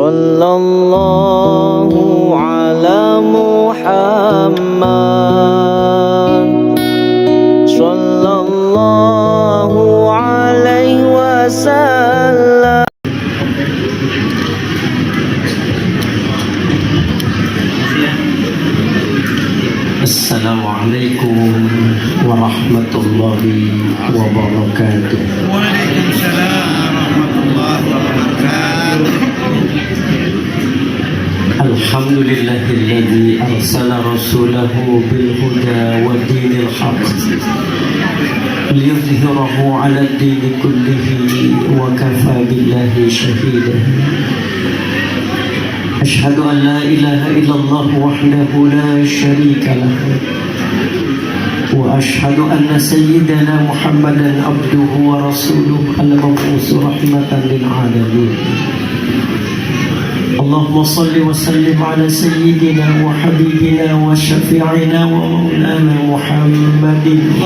Sallallahu ala Muhammad, sallallahu alaihi wasallam. Assalamualaikum warahmatullahi wabarakatuh. Waalaikumsalam warahmatullahi wabarakatuh. Alhamdulillahilladzi arsala rasulahu bil huda wa dinil haqq liyudhhirahu 'ala ad-din kullihi wa kafa billahi shahida. Ashhadu an la ilaha illallah wahdahu la sharika lahu wa ashhadu anna sayyidana Muhammadan abduhu wa rasuluhu al-mab'uts rahmatan lil 'alamin. Allahumma salli wa sallim ala sayyidina wa habibina wa syafi'ina wa maulana Muhammadin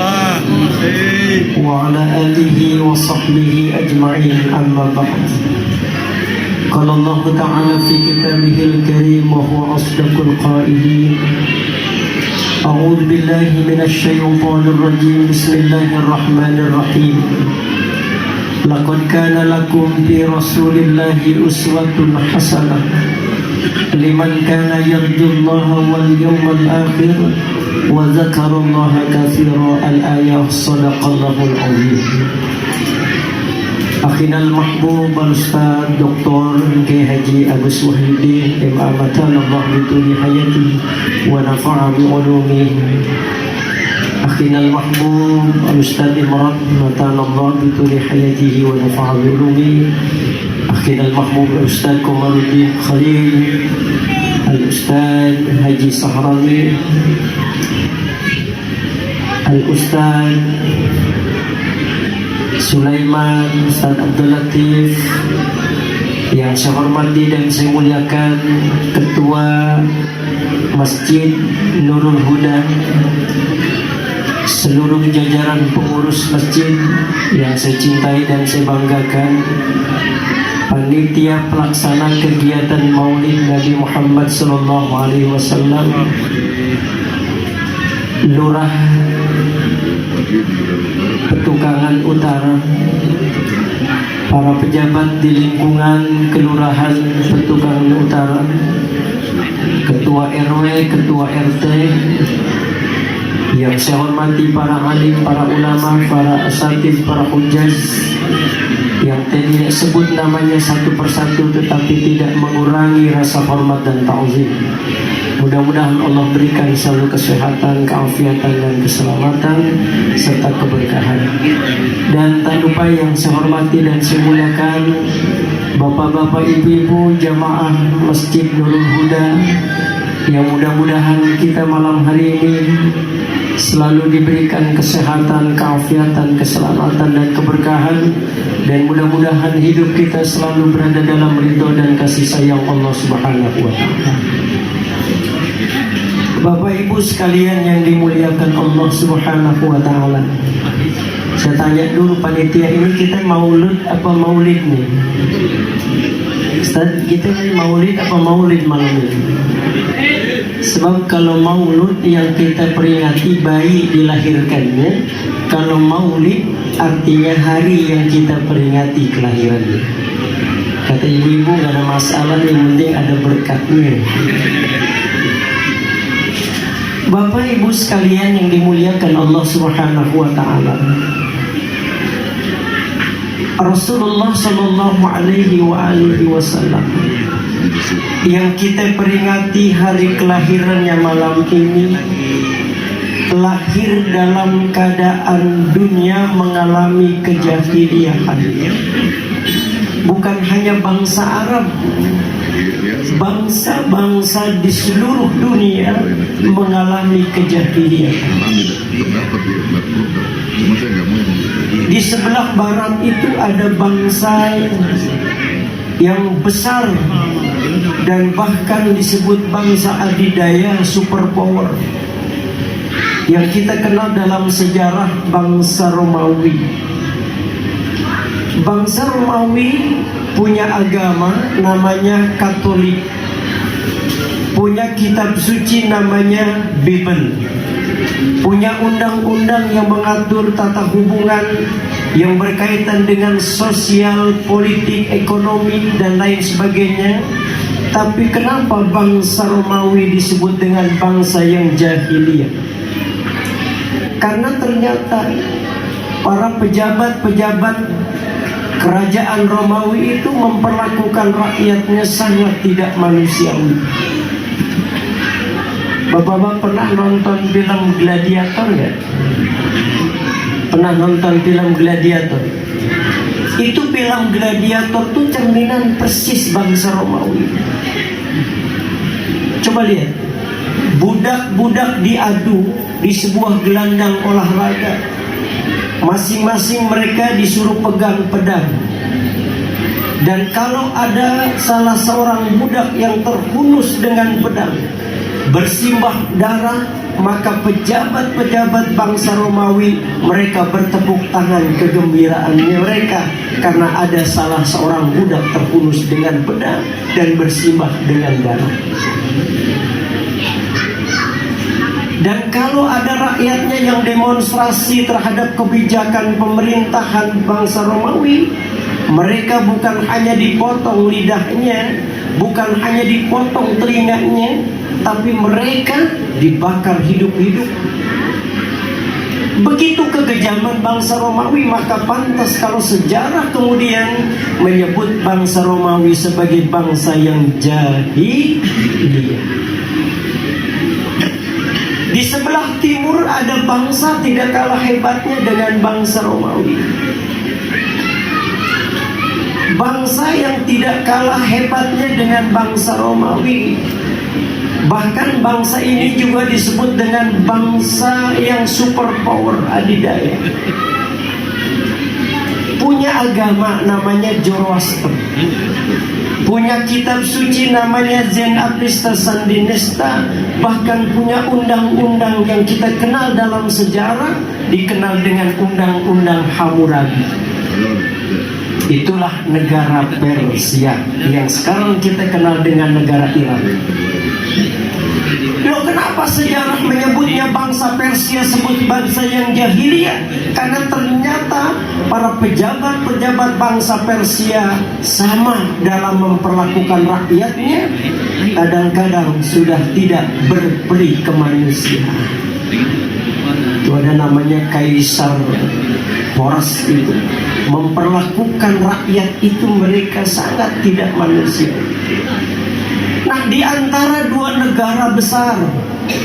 wa ala alihi wa sahbihi ajma'in, amma ba'd. قال الله تعالى في كتابه الكريم وهو أصدق القائلين: أعوذ بالله من الشيطان الرجيم بسم الله الرحمن الرحيم لقد كان لكم في رسول الله أسوة حسنة لمن كان يرجو الله واليوم الآخر وذكر الله كثيرا. الآية. صدق الله العظيم. Akhina al-mahbub al-ustaz Dr. K. Haji Agus Wahyudin imamatan Allah bituli hayati wa nafa'a bi'ulumi. Akhina al-mahbub al-ustaz Imran matan Allah bituli hayatihi wa nafa'a bi'ulumi. Akhina al-mahbub al-ustaz Komaruddin Khalil, al-ustaz Haji Sahrawi, al-ustaz Sulaiman, Ustaz Abdul Latif, yang saya hormati dan saya muliakan Ketua Masjid Nurul Huda, seluruh jajaran pengurus masjid yang saya cintai dan saya banggakan, panitia pelaksana kegiatan Maulid Nabi Muhammad SAW, Lurah Petukangan Utara, para pejabat di lingkungan Kelurahan Petukangan Utara, Ketua RW, Ketua RT, yang saya hormati para alim, para ulama, para asatidz, para hujjaj yang tidak sebut namanya satu persatu tetapi tidak mengurangi rasa hormat dan ta'zim. Mudah-mudahan Allah berikan selalu kesehatan, keafiatan dan keselamatan serta keberkahan. Dan tak lupa yang saya hormati dan saya muliakan bapak-bapak, ibu-ibu jamaah Masjid Nurul Huda, yang mudah-mudahan kita malam hari ini selalu diberikan kesehatan, keafiatan, keselamatan dan keberkahan, dan mudah-mudahan hidup kita selalu berada dalam ridho dan kasih sayang Allah Subhanahu wa Ta'ala. Bapak Ibu sekalian yang dimuliakan Allah Subhanahu wa Ta'ala, saya tanya dulu panitia ini, kita maulud apa maulid nih? Ustaz, kita maulid apa maulid malam ini? Sebab kalau maulud yang kita peringati bayi dilahirkannya, kalau maulid artinya hari yang kita peringati kelahirannya. Kata ibu-ibu gak ada masalah, yang penting ada berkatnya. Bapak Ibu sekalian yang dimuliakan Allah Subhanahu wa Ta'ala, Rasulullah Sallallahu Alaihi Wasallam yang kita peringati hari kelahirannya malam ini, lahir dalam keadaan dunia mengalami kejahiliahan. Bukan hanya bangsa Arab, bangsa-bangsa di seluruh dunia mengalami kejahiliahan. Di sebelah barat itu ada bangsa yang besar dan bahkan disebut bangsa adidaya, superpower, yang kita kenal dalam sejarah bangsa Romawi. Bangsa Romawi punya agama namanya Katolik, punya kitab suci namanya Bible, punya undang-undang yang mengatur tata hubungan yang berkaitan dengan sosial, politik, ekonomi, dan lain sebagainya. Tapi kenapa bangsa Romawi disebut dengan bangsa yang jahiliyah? Karena ternyata para pejabat-pejabat kerajaan Romawi itu memperlakukan rakyatnya sangat tidak manusiawi. Bapak-bapak pernah nonton film Gladiator nggak? Pernah nonton film Gladiator? Itu film Gladiator tuh cerminan persis bangsa Romawi. Coba lihat, budak-budak diadu di sebuah gelanggang olahraga. Masing-masing mereka disuruh pegang pedang. Dan kalau ada salah seorang budak yang terhunus dengan pedang, bersimbah darah, maka pejabat-pejabat bangsa Romawi mereka bertepuk tangan kegembiraannya mereka karena ada salah seorang budak terhunus dengan pedang dan bersimbah dengan darah. Dan kalau ada rakyatnya yang demonstrasi terhadap kebijakan pemerintahan bangsa Romawi, mereka bukan hanya dipotong lidahnya, bukan hanya dipotong telinganya, tapi mereka dibakar hidup-hidup. Begitu kekejaman bangsa Romawi, maka pantas kalau sejarah kemudian menyebut bangsa Romawi sebagai bangsa yang jahiliyah. Di sebelah timur ada bangsa tidak kalah hebatnya dengan bangsa Romawi. Bangsa yang tidak kalah hebatnya dengan bangsa Romawi. Bahkan bangsa ini juga disebut dengan bangsa yang superpower adidaya. Punya agama namanya Zoroaster, punya kitab suci namanya Zend-Avesta Sandinista, bahkan punya undang-undang yang kita kenal dalam sejarah dikenal dengan Undang-Undang Hammurabi. Itulah negara Persia yang sekarang kita kenal dengan negara Iran. Loh, kenapa sejarah menyebutnya bangsa Persia sebut bangsa yang jahiliyah? Karena ternyata para pejabat-pejabat bangsa Persia sama dalam memperlakukan rakyatnya, kadang-kadang sudah tidak berperi kemanusiaan. Itu ada namanya Kaisar Horas itu. Memperlakukan rakyat itu mereka sangat tidak manusiawi. Nah, di antara dua negara besar,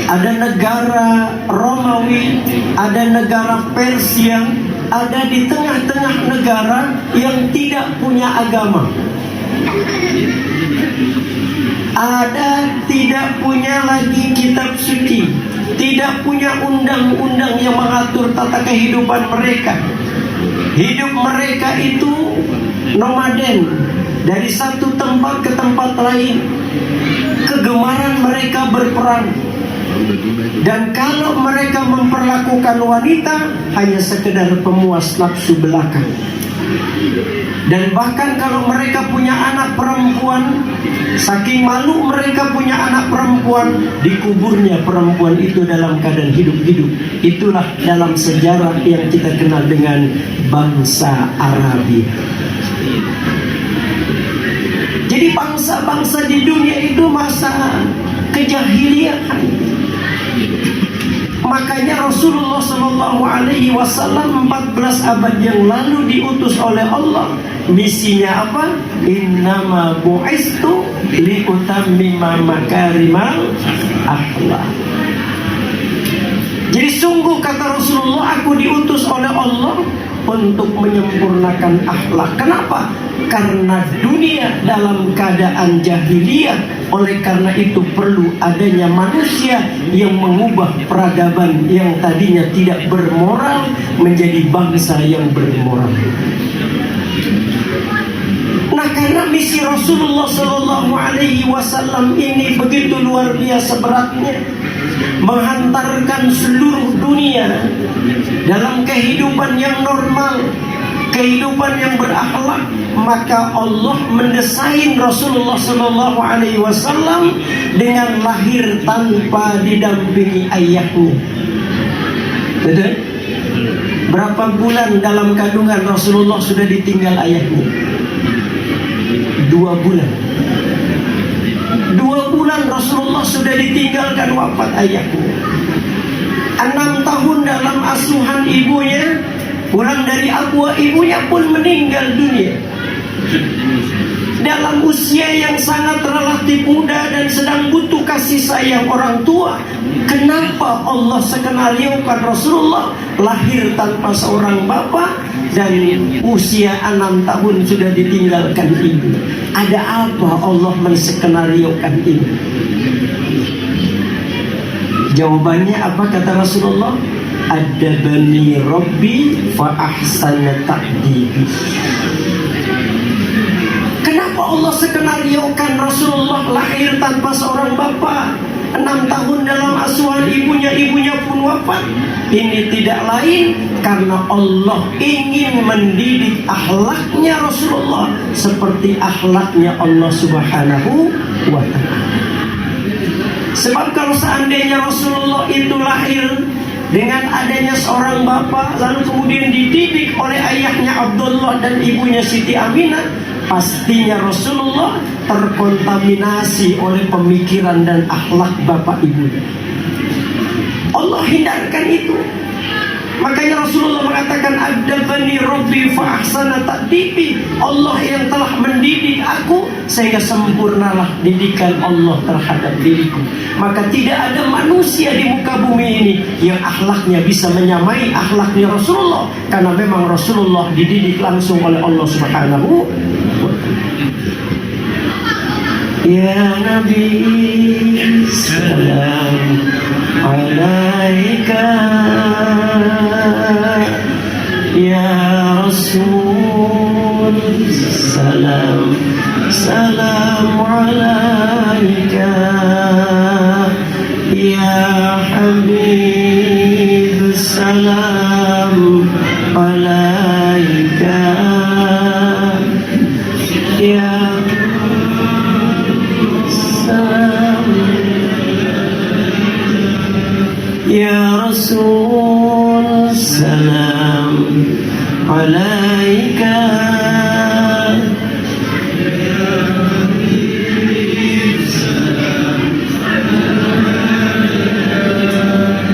ada negara Romawi, ada negara Persia, ada di tengah-tengah negara yang tidak punya agama. Ada tidak punya lagi kitab suci, tidak punya undang-undang yang mengatur tata kehidupan mereka. Hidup mereka itu nomaden, dari satu tempat ke tempat lain. Kegemaran mereka berperang. Dan kalau mereka memperlakukan wanita hanya sekedar pemuas nafsu belaka. Dan bahkan kalau mereka punya anak perempuan, saking malu mereka punya anak perempuan, dikuburnya perempuan itu dalam keadaan hidup-hidup. Itulah dalam sejarah yang kita kenal dengan bangsa Arabia. Jadi bangsa-bangsa di dunia itu masa kejahiliaan. Makanya Rasulullah SAW 14 abad yang lalu diutus oleh Allah. Misinya apa? Innama bu'istu liutammima makarimal akhlak. Jadi sungguh kata Rasulullah, aku diutus oleh Allah untuk menyempurnakan akhlak. Kenapa? Karena dunia dalam keadaan jahiliyah. Oleh karena itu perlu adanya manusia yang mengubah peradaban yang tadinya tidak bermoral menjadi bangsa yang bermoral. Nah, karena misi Rasulullah SAW ini begitu luar biasa beratnya, menghantarkan seluruh dunia dalam kehidupan yang normal, kehidupan yang berakhlak, maka Allah mendesain Rasulullah Sallallahu Alaihi Wasallam dengan lahir tanpa didampingi ayahnya. Betul? Berapa bulan dalam kandungan Rasulullah sudah ditinggal ayahnya? 2 bulan. 2 bulan Rasulullah sudah ditinggalkan wafat ayahnya. 6 tahun dalam asuhan ibunya, pulang dari Abwa, ibunya pun meninggal dunia. Dalam usia yang sangat relatif muda dan sedang butuh kasih sayang orang tua, kenapa Allah skenariokan Rasulullah lahir tanpa seorang bapak dan usia 6 tahun sudah ditinggalkan ibu? Ada apa Allah menskenariokan ini? Jawabannya apa kata Rasulullah? Adabani Rabbi fa ahsana ta'dibi. Kenapa Allah skenariokan Rasulullah lahir tanpa seorang bapak, 6 tahun dalam asuhan ibunya, ibunya pun wafat? Ini tidak lain karena Allah ingin mendidik akhlaknya Rasulullah seperti akhlaknya Allah Subhanahu wa ta'ala. Sebab kalau seandainya Rasulullah itu lahir dengan adanya seorang bapak, lalu kemudian dididik oleh ayahnya Abdullah dan ibunya Siti Aminah, pastinya Rasulullah terkontaminasi oleh pemikiran dan akhlak bapak ibunya. Allah hindarkan itu. Makanya Rasulullah mengatakan, Adabani Rabbi fa ahsana ta'dibi. Allah yang telah mendidik aku sehingga sempurnalah didikan Allah terhadap diriku. Maka tidak ada manusia di muka bumi ini yang akhlaknya bisa menyamai akhlaknya Rasulullah, karena memang Rasulullah dididik langsung oleh Allah Subhanahu wa ta'ala. Ya Nabi salam alaika, ya Rasul salam salam alaika, ya Habib salam alaika, ya Ya Rasul salam alaika,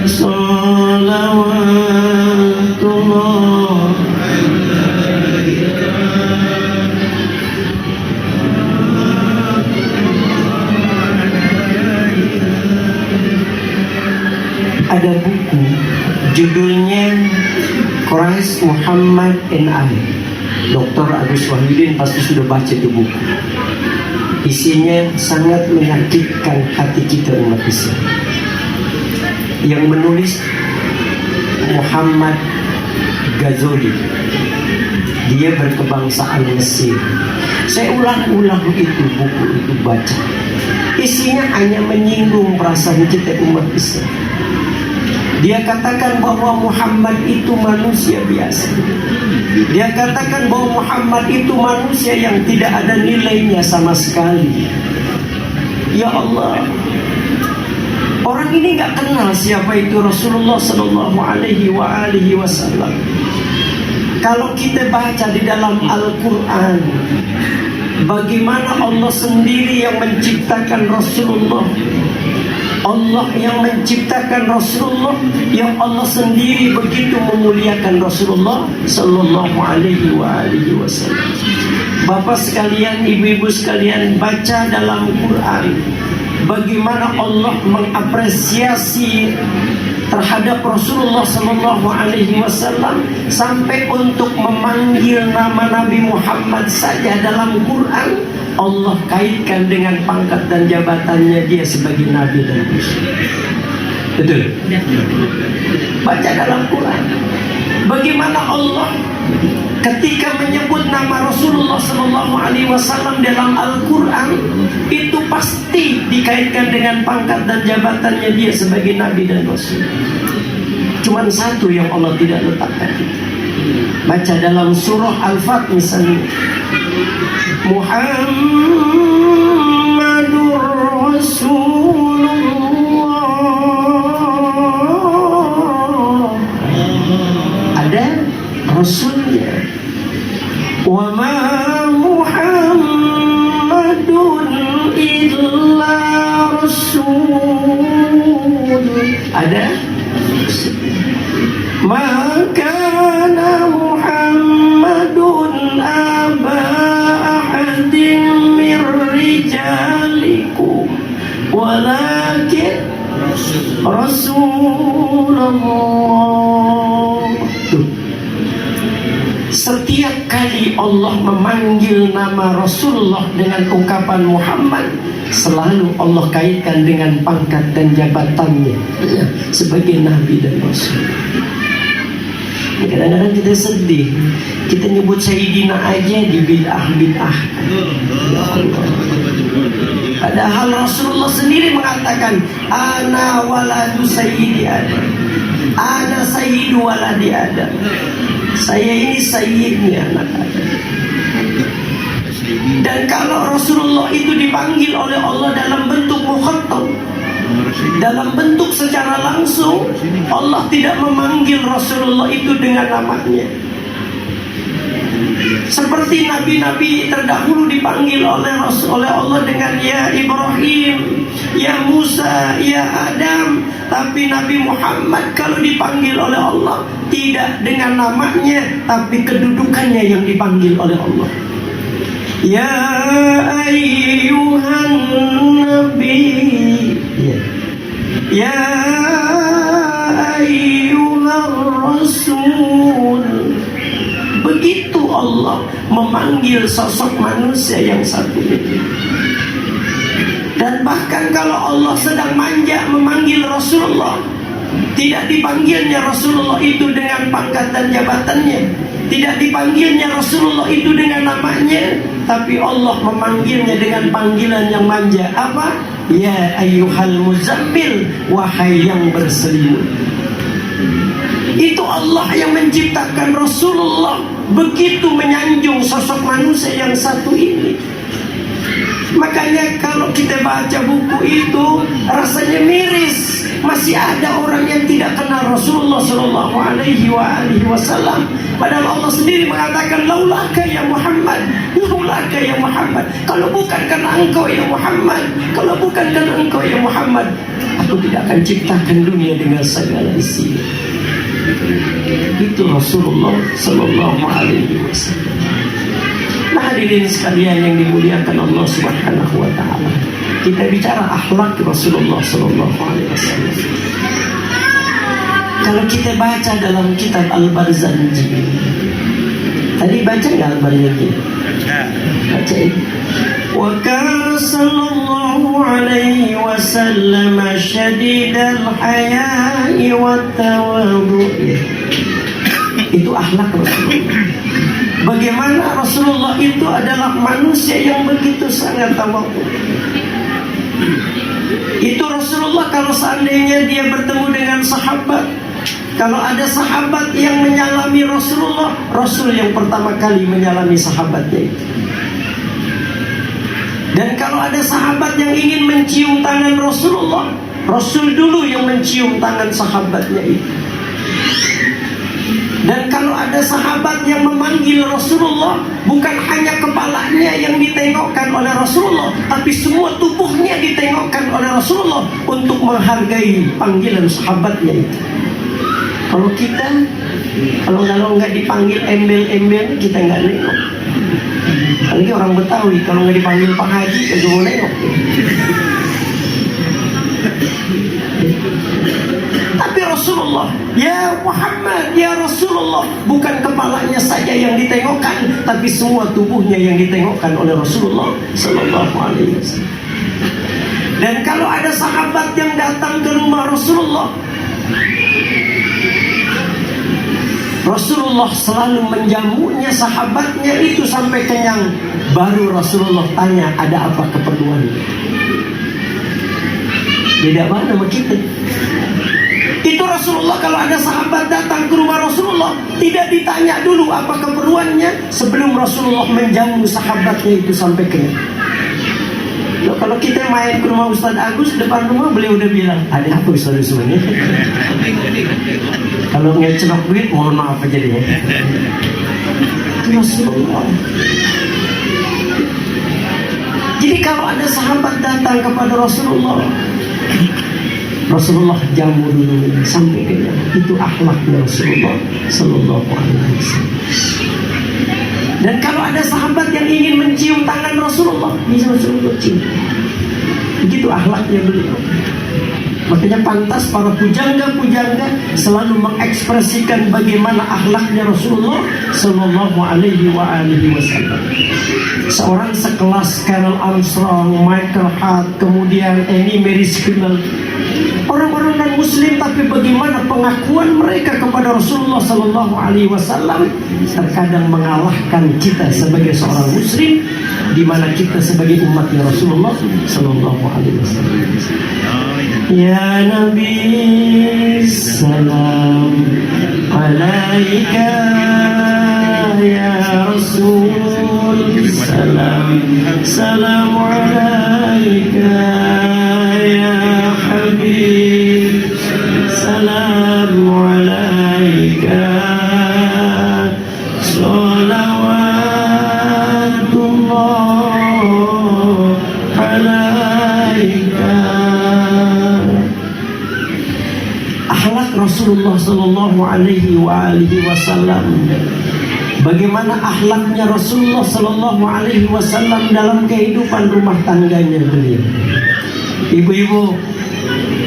salawatullah. Ada buku judulnya Christ, Muhammad and I. Dr. Agus Wahyudin pasti sudah baca itu buku. Isinya sangat menyakitkan hati kita umat Islam. Yang menulis Muhammad Ghazali. Dia berkebangsaan Mesir. Saya ulang-ulang itu buku itu baca. Isinya hanya menyinggung perasaan kita umat Islam. Dia katakan bahwa Muhammad itu manusia biasa. Dia katakan bahwa Muhammad itu manusia yang tidak ada nilainya sama sekali. Ya Allah, orang ini nggak kenal siapa itu Rasulullah Sallallahu Alaihi Wasallam. Kalau kita baca di dalam Al-Quran, bagaimana Allah sendiri yang menciptakan Rasulullah, Allah yang menciptakan Rasulullah, yang Allah sendiri begitu memuliakan Rasulullah Sallallahu Alaihi Wasallam. Bapak sekalian, ibu-ibu sekalian, baca dalam Quran bagaimana Allah mengapresiasi terhadap Rasulullah Sallallahu Alaihi Wasallam sampai untuk memanggil nama Nabi Muhammad saja dalam Quran Allah kaitkan dengan pangkat dan jabatannya dia sebagai Nabi dan Rasul. Betul? Baca dalam Quran bagaimana Allah ketika menyebut nama Rasulullah Sallallahu Alaihi Wasallam dalam Al-Quran itu pasti dikaitkan dengan pangkat dan jabatannya dia sebagai Nabi dan Rasul. Cuman satu yang Allah tidak letakkan, Baca dalam surah Al-Fat misalnya, Muhammadur Rasulullah, ada Rasulnya. Wa ma Muhammadun illa Rasul, ada maka Muhammadun aba ahadin min rijalikum walakin Rasulullah. Setiap kali Allah memanggil nama Rasulullah dengan ungkapan Muhammad, selalu Allah kaitkan dengan pangkat dan jabatannya sebagai Nabi dan Rasul. Kadang-kadang kita sedih, kita nyebut Sayyidina aja di bid'ah. Padahal Rasulullah sendiri mengatakan, ana waladu sayyidi Adam, ana sayyidu waladi Adam, saya ini sayyidnya anak Adam. Dan kalau Rasulullah itu dipanggil oleh Allah dalam bentuk mukhatab, dalam bentuk secara langsung, Allah tidak memanggil Rasulullah itu dengan namanya. Seperti nabi-nabi terdahulu dipanggil oleh Allah dengan ya Ibrahim, ya Musa, ya Adam. Tapi Nabi Muhammad kalau dipanggil oleh Allah tidak dengan namanya, tapi kedudukannya yang dipanggil oleh Allah. Ya ayyuhan nabi, ya ayyuhan rasul. Begitu Allah memanggil sosok manusia yang satu ini. Dan bahkan kalau Allah sedang manja memanggil Rasulullah, tidak dipanggilnya Rasulullah itu dengan pangkat dan jabatannya, tidak dipanggilnya Rasulullah itu dengan namanya, tapi Allah memanggilnya dengan panggilan yang manja. Apa? Ya ayyuhal muzammil, wahai yang berselimut. Itu Allah yang menciptakan Rasulullah, begitu menyanjung sosok manusia yang satu ini. Makanya kalau kita baca buku itu rasanya miris. Masih ada orang yang tidak kenal Rasulullah Sallallahu Alaihi Wasallam. Padahal Allah sendiri mengatakan, laulaka ya Muhammad, laulaka ya Muhammad. Kalau bukan karena engkau ya Muhammad, kalau bukan karena engkau ya Muhammad, aku tidak akan ciptakan dunia dengan segala isinya. Itu Rasulullah Sallallahu Alaihi Wasallam. Nah, hadirin sekalian yang dimuliakan Allah Subhanahu wa taala, kita bicara akhlak Rasulullah Sallallahu Alaihi Wasallam. Kalau kita baca dalam kitab Al-Barzanji, tadi baca nggak Al-Barzanji? Baca ini. Wa kana sallallahu alaihi wasallam syadidal haya'i wat tawadhu'. Itu akhlak Rasulullah. Bagaimana Rasulullah itu adalah manusia yang begitu sangat tawadhu. Itu Rasulullah kalau seandainya dia bertemu dengan sahabat, kalau ada sahabat yang menyalami Rasulullah, Rasul yang pertama kali menyalami sahabatnya itu. Dan kalau ada sahabat yang ingin mencium tangan Rasulullah, Rasul dulu yang mencium tangan sahabatnya itu. Dan kalau ada sahabat yang memanggil Rasulullah, bukan hanya kepalanya yang ditengokkan oleh Rasulullah, tapi semua tubuhnya ditengokkan oleh Rasulullah untuk menghargai panggilan sahabatnya itu. Kalau kita, kalau nggak dipanggil embel-embel, kita nggak nengok. Apalagi orang Betawi, kalau nggak dipanggil Pak Haji, kagak mau nengok. Tapi Rasulullah, ya Muhammad, ya Rasulullah, bukan kepalanya saja yang ditengokkan, tapi semua tubuhnya yang ditengokkan oleh Rasulullah Sallallahu Alaihi Wasallam. Dan kalau ada sahabat yang datang ke rumah Rasulullah, Rasulullah selalu menjamunya sahabatnya itu sampai kenyang. Baru Rasulullah tanya, ada apa keperluannya? Beda mana sama kita? Itu Rasulullah Rasulullah, kalau ada sahabat datang ke rumah Rasulullah, tidak ditanya dulu apa keperluannya sebelum Rasulullah menjamu sahabatnya itu sampai kenyang. Loh, kalau kita main ke rumah Ustaz Agus, depan rumah beliau udah bilang, ada apa Ustaz semuanya? Kalau ngecelok duit, mohon maaf aja deh. Rasulullah. Jadi kalau ada sahabat datang kepada Rasulullah, Rasulullah jamu dulu sampai kenyang. Itu akhlaknya Rasulullah Sallallahu Alaihi Wasallam. Dan kalau ada sahabat yang ingin mencium tangan Rasulullah, bisa Rasulullah cium. Begitu akhlaknya beliau. Makanya pantas para pujangga-pujangga selalu mengekspresikan bagaimana akhlaknya Rasulullah Sallallahu Alaihi Wasallam. Seorang sekelas Carol Armstrong, Michael Hart, kemudian Annie Mary Scrimmel, orang-orang non-Muslim, tapi bagaimana pengakuan mereka kepada Rasulullah Sallallahu Alaihi Wasallam terkadang mengalahkan kita sebagai seorang Muslim, di mana kita sebagai umatnya Rasulullah Sallallahu Alaihi Wasallam. Ya Nabi, salam alaika, ya Rasul, salam alaika, ya Habib, salam alaika, salawatullah alaika. Akhlak Rasulullah Sallallahu Alaihi Wasallam. Bagaimana akhlaknya Rasulullah Sallallahu Alaihi Wasallam dalam kehidupan rumah tangganya beliau. Ibu-ibu,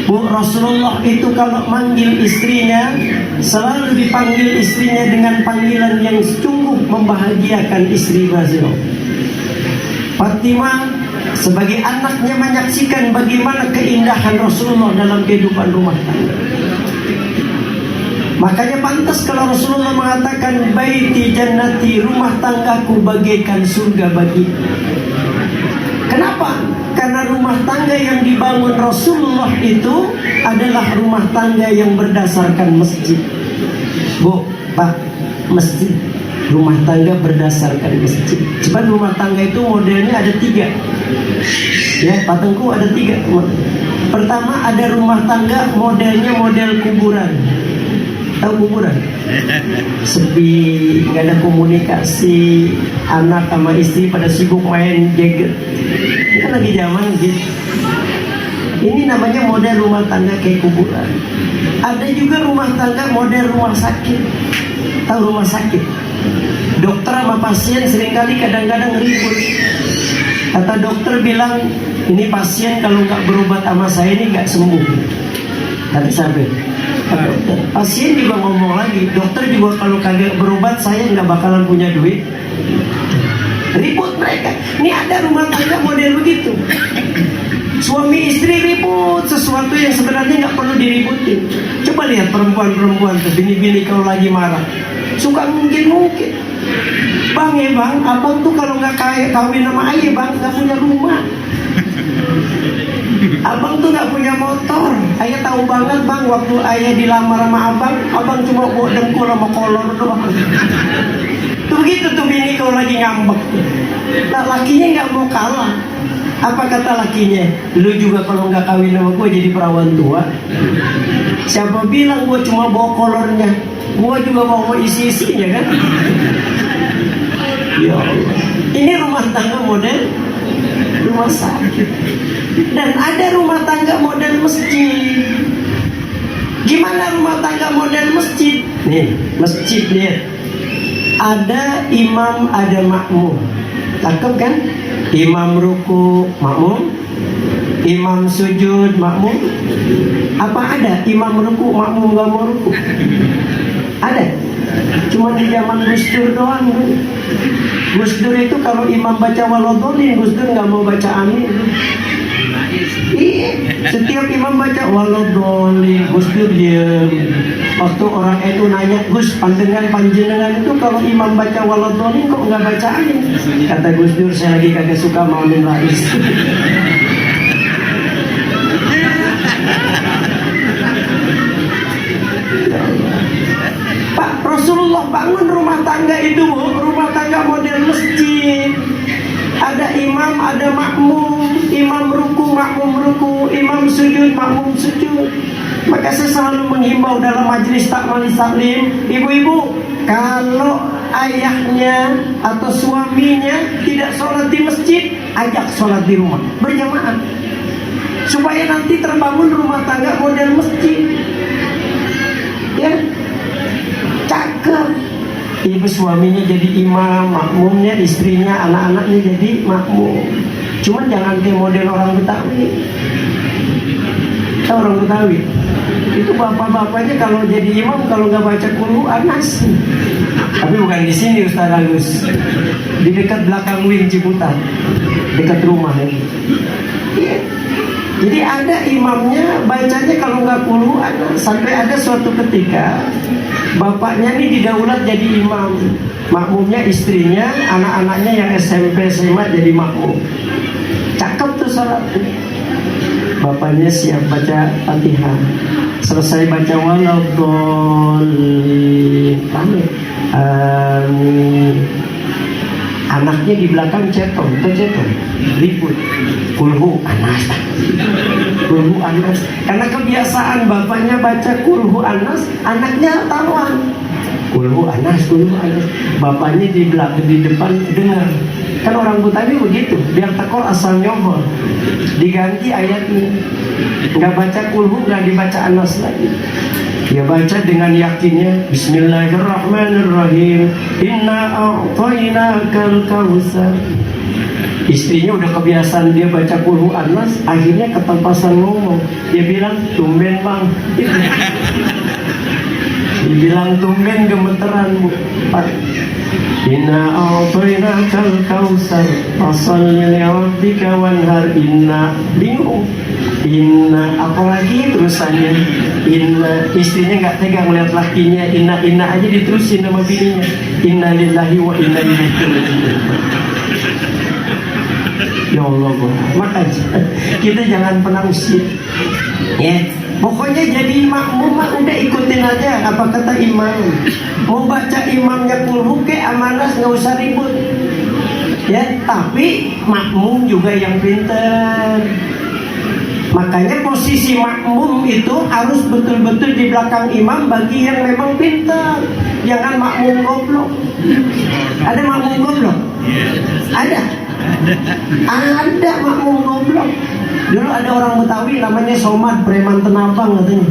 Bu, Rasulullah itu kalau manggil istrinya selalu dipanggil istrinya dengan panggilan yang sungguh membahagiakan istri Rasulullah. Fatimah sebagai anaknya menyaksikan bagaimana keindahan Rasulullah dalam kehidupan rumah tangga. Makanya pantas kalau Rasulullah mengatakan baiti jannati, rumah tanggaku bagaikan surga bagi. Kenapa? Karena rumah tangga yang dibangun Rasulullah itu adalah rumah tangga yang berdasarkan masjid. Bu, Pak, masjid. Rumah tangga berdasarkan masjid. Sebab rumah tangga itu modelnya ada 3. Ya, Pak Tengku ada 3. Pertama ada rumah tangga modelnya model kuburan. Tahu kuburan? Sepi, nggak ada komunikasi, anak sama istri pada sibuk main gadget. Ini kan lagi zaman gitu. Ini namanya model rumah tangga kayak kuburan. Ada juga rumah tangga model rumah sakit. Tahu rumah sakit? Dokter sama pasien seringkali kadang-kadang ribut. Kata dokter bilang, ini pasien kalau nggak berobat sama saya ini nggak sembuh. Kata sampai. Pasien juga ngomong lagi, dokter juga kalau kagak berobat saya nggak bakalan punya duit. Ribut mereka. Ini ada rumah tangga model begitu. Suami istri ribut sesuatu yang sebenarnya nggak perlu diributin. Coba lihat perempuan-perempuan tuh, bini-bini kalau lagi marah suka mungkin. Bang ya bang, abang tuh kalau nggak kawin sama ayah bang nggak punya rumah. Abang tuh nggak punya motor. Ayah tahu banget bang, waktu ayah dilamar sama abang cuma bawa dengkul sama kolor doang. Tuh begitu tuh bini kalau lagi ngambek. Nah, lakinya nggak mau kalah. Apa kata lakinya? Lu juga kalau nggak kawin sama gue jadi perawan tua. Siapa bilang gue cuma bawa kolornya? Gue juga bawa isi-isinya kan? Ya Allah. Ini rumah tangga model rumah sakit. Dan ada rumah tangga model masjid. Gimana rumah tangga model masjid? Nih, masjid lihat. Ada imam, ada makmum. Cakep kan? Imam ruku, makmum. Imam sujud, makmum. Apa ada imam ruku, makmum gak mau ruku? Ada. Cuma di zaman Gus Dur doang. Gus Dur itu kalau imam baca waladhdallin, Gus Dur nggak mau baca amin. Iya, setiap imam baca waladhdallin, Gus Dur diam. Waktu orang itu nanya, Gus, panjenengan itu kalau imam baca waladhdallin kok nggak baca amin? Kata Gus Dur, saya lagi kagak suka maulid rais. tangga itu, rumah tangga model masjid. Ada imam, ada makmum, imam ruku, makmum ruku, imam sujud, makmum sujud. Maka saya selalu menghimbau dalam majelis taklim, ibu-ibu, kalau ayahnya atau suaminya tidak sholat di masjid, ajak sholat di rumah berjamaah, supaya nanti terbangun rumah tangga model masjid. Ya, cakep. Ibu suaminya jadi imam, makmumnya istrinya, anak-anaknya jadi makmum. Cuman jangan kayak model orang Betawi. Tahu orang Betawi? Itu bapak-bapaknya kalau jadi imam kalau nggak baca Quran nasi. Tapi bukan di sini Ustaz Agus. Di dekat belakang Win Ciputat, dekat rumah ini. Iya. Jadi ada imamnya bacanya kalau nggak Quran, sampai ada suatu ketika bapaknya ini didaulat jadi imam, makmumnya istrinya, anak-anaknya yang SMP SMA jadi makmum. Cakep tuh salat. Bapaknya siap baca Fatihah, selesai baca waladhdallin, amin. Anaknya di belakang cetong, ribut, kulhu anas. Karena kebiasaan bapaknya baca kulhu anas, anaknya taruhan kulhu anas. Bapaknya di belakang, di depan dengar. Kan orang Betawi begitu, biar tekor asal nyohor. Diganti ayatnya, nggak baca kulhu, nggak dibaca anas lagi. Dia baca dengan yakinnya, Bismillahirrahmanirrahim, Inna a'tainakal kautsar. Istrinya udah kebiasaan dia baca kulhu anas, akhirnya ketempasan ngomong. Dia bilang, tumben bang. Dibilang tumben gemeteran bu. Inna a'tainakal kautsar, fasholli li rabbika wanhar. Inna, bingung. Inna, apalagi terusannya. Inna, istrinya nggak tega melihat lakinya. Inna aja diterusin sama bininya. Inna lillahi wa inna ilaihi raji'un. Ya Allah, makanya kita jangan pernah usir. Ya, pokoknya jadi makmum udah ikutin aja apa kata imam. Mau baca imamnya kulhu ke amanas, nggak usah ribut. Ya, tapi makmum juga yang pintar. Makanya posisi makmum itu harus betul-betul di belakang imam bagi yang memang pintar. Jangan makmum goblok. Ada makmum goblok? Ada makmum goblok. Dulu ada orang Betawi namanya Somad, preman Tenabang katanya.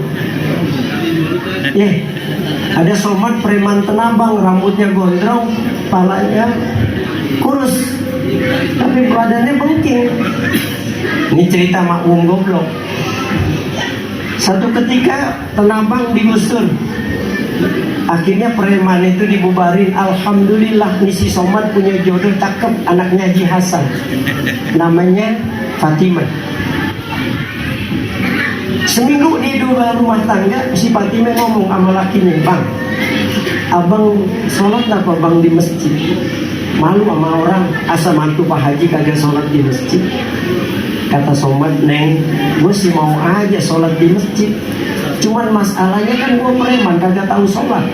Ada Somad preman Tenabang, rambutnya gondrong, kepalanya kurus, tapi badannya bengking. Ini cerita makmum goblok. Satu ketika Tenabang digusur, akhirnya preman itu dibubarin. Alhamdulillah, nih si Somad punya jodoh cakep, anaknya Haji Hasan, namanya Fatimah. Seminggu dia dua rumah tangga, si Fatimah ngomong sama lakinya, bang, abang sholat apa bang di masjid? Malu sama orang, asal mantu Pak Haji kagak sholat di masjid. Kata Somad, neng, gue sih mau aja sholat di masjid, cuman masalahnya kan gue preman, kagak tahu sholat.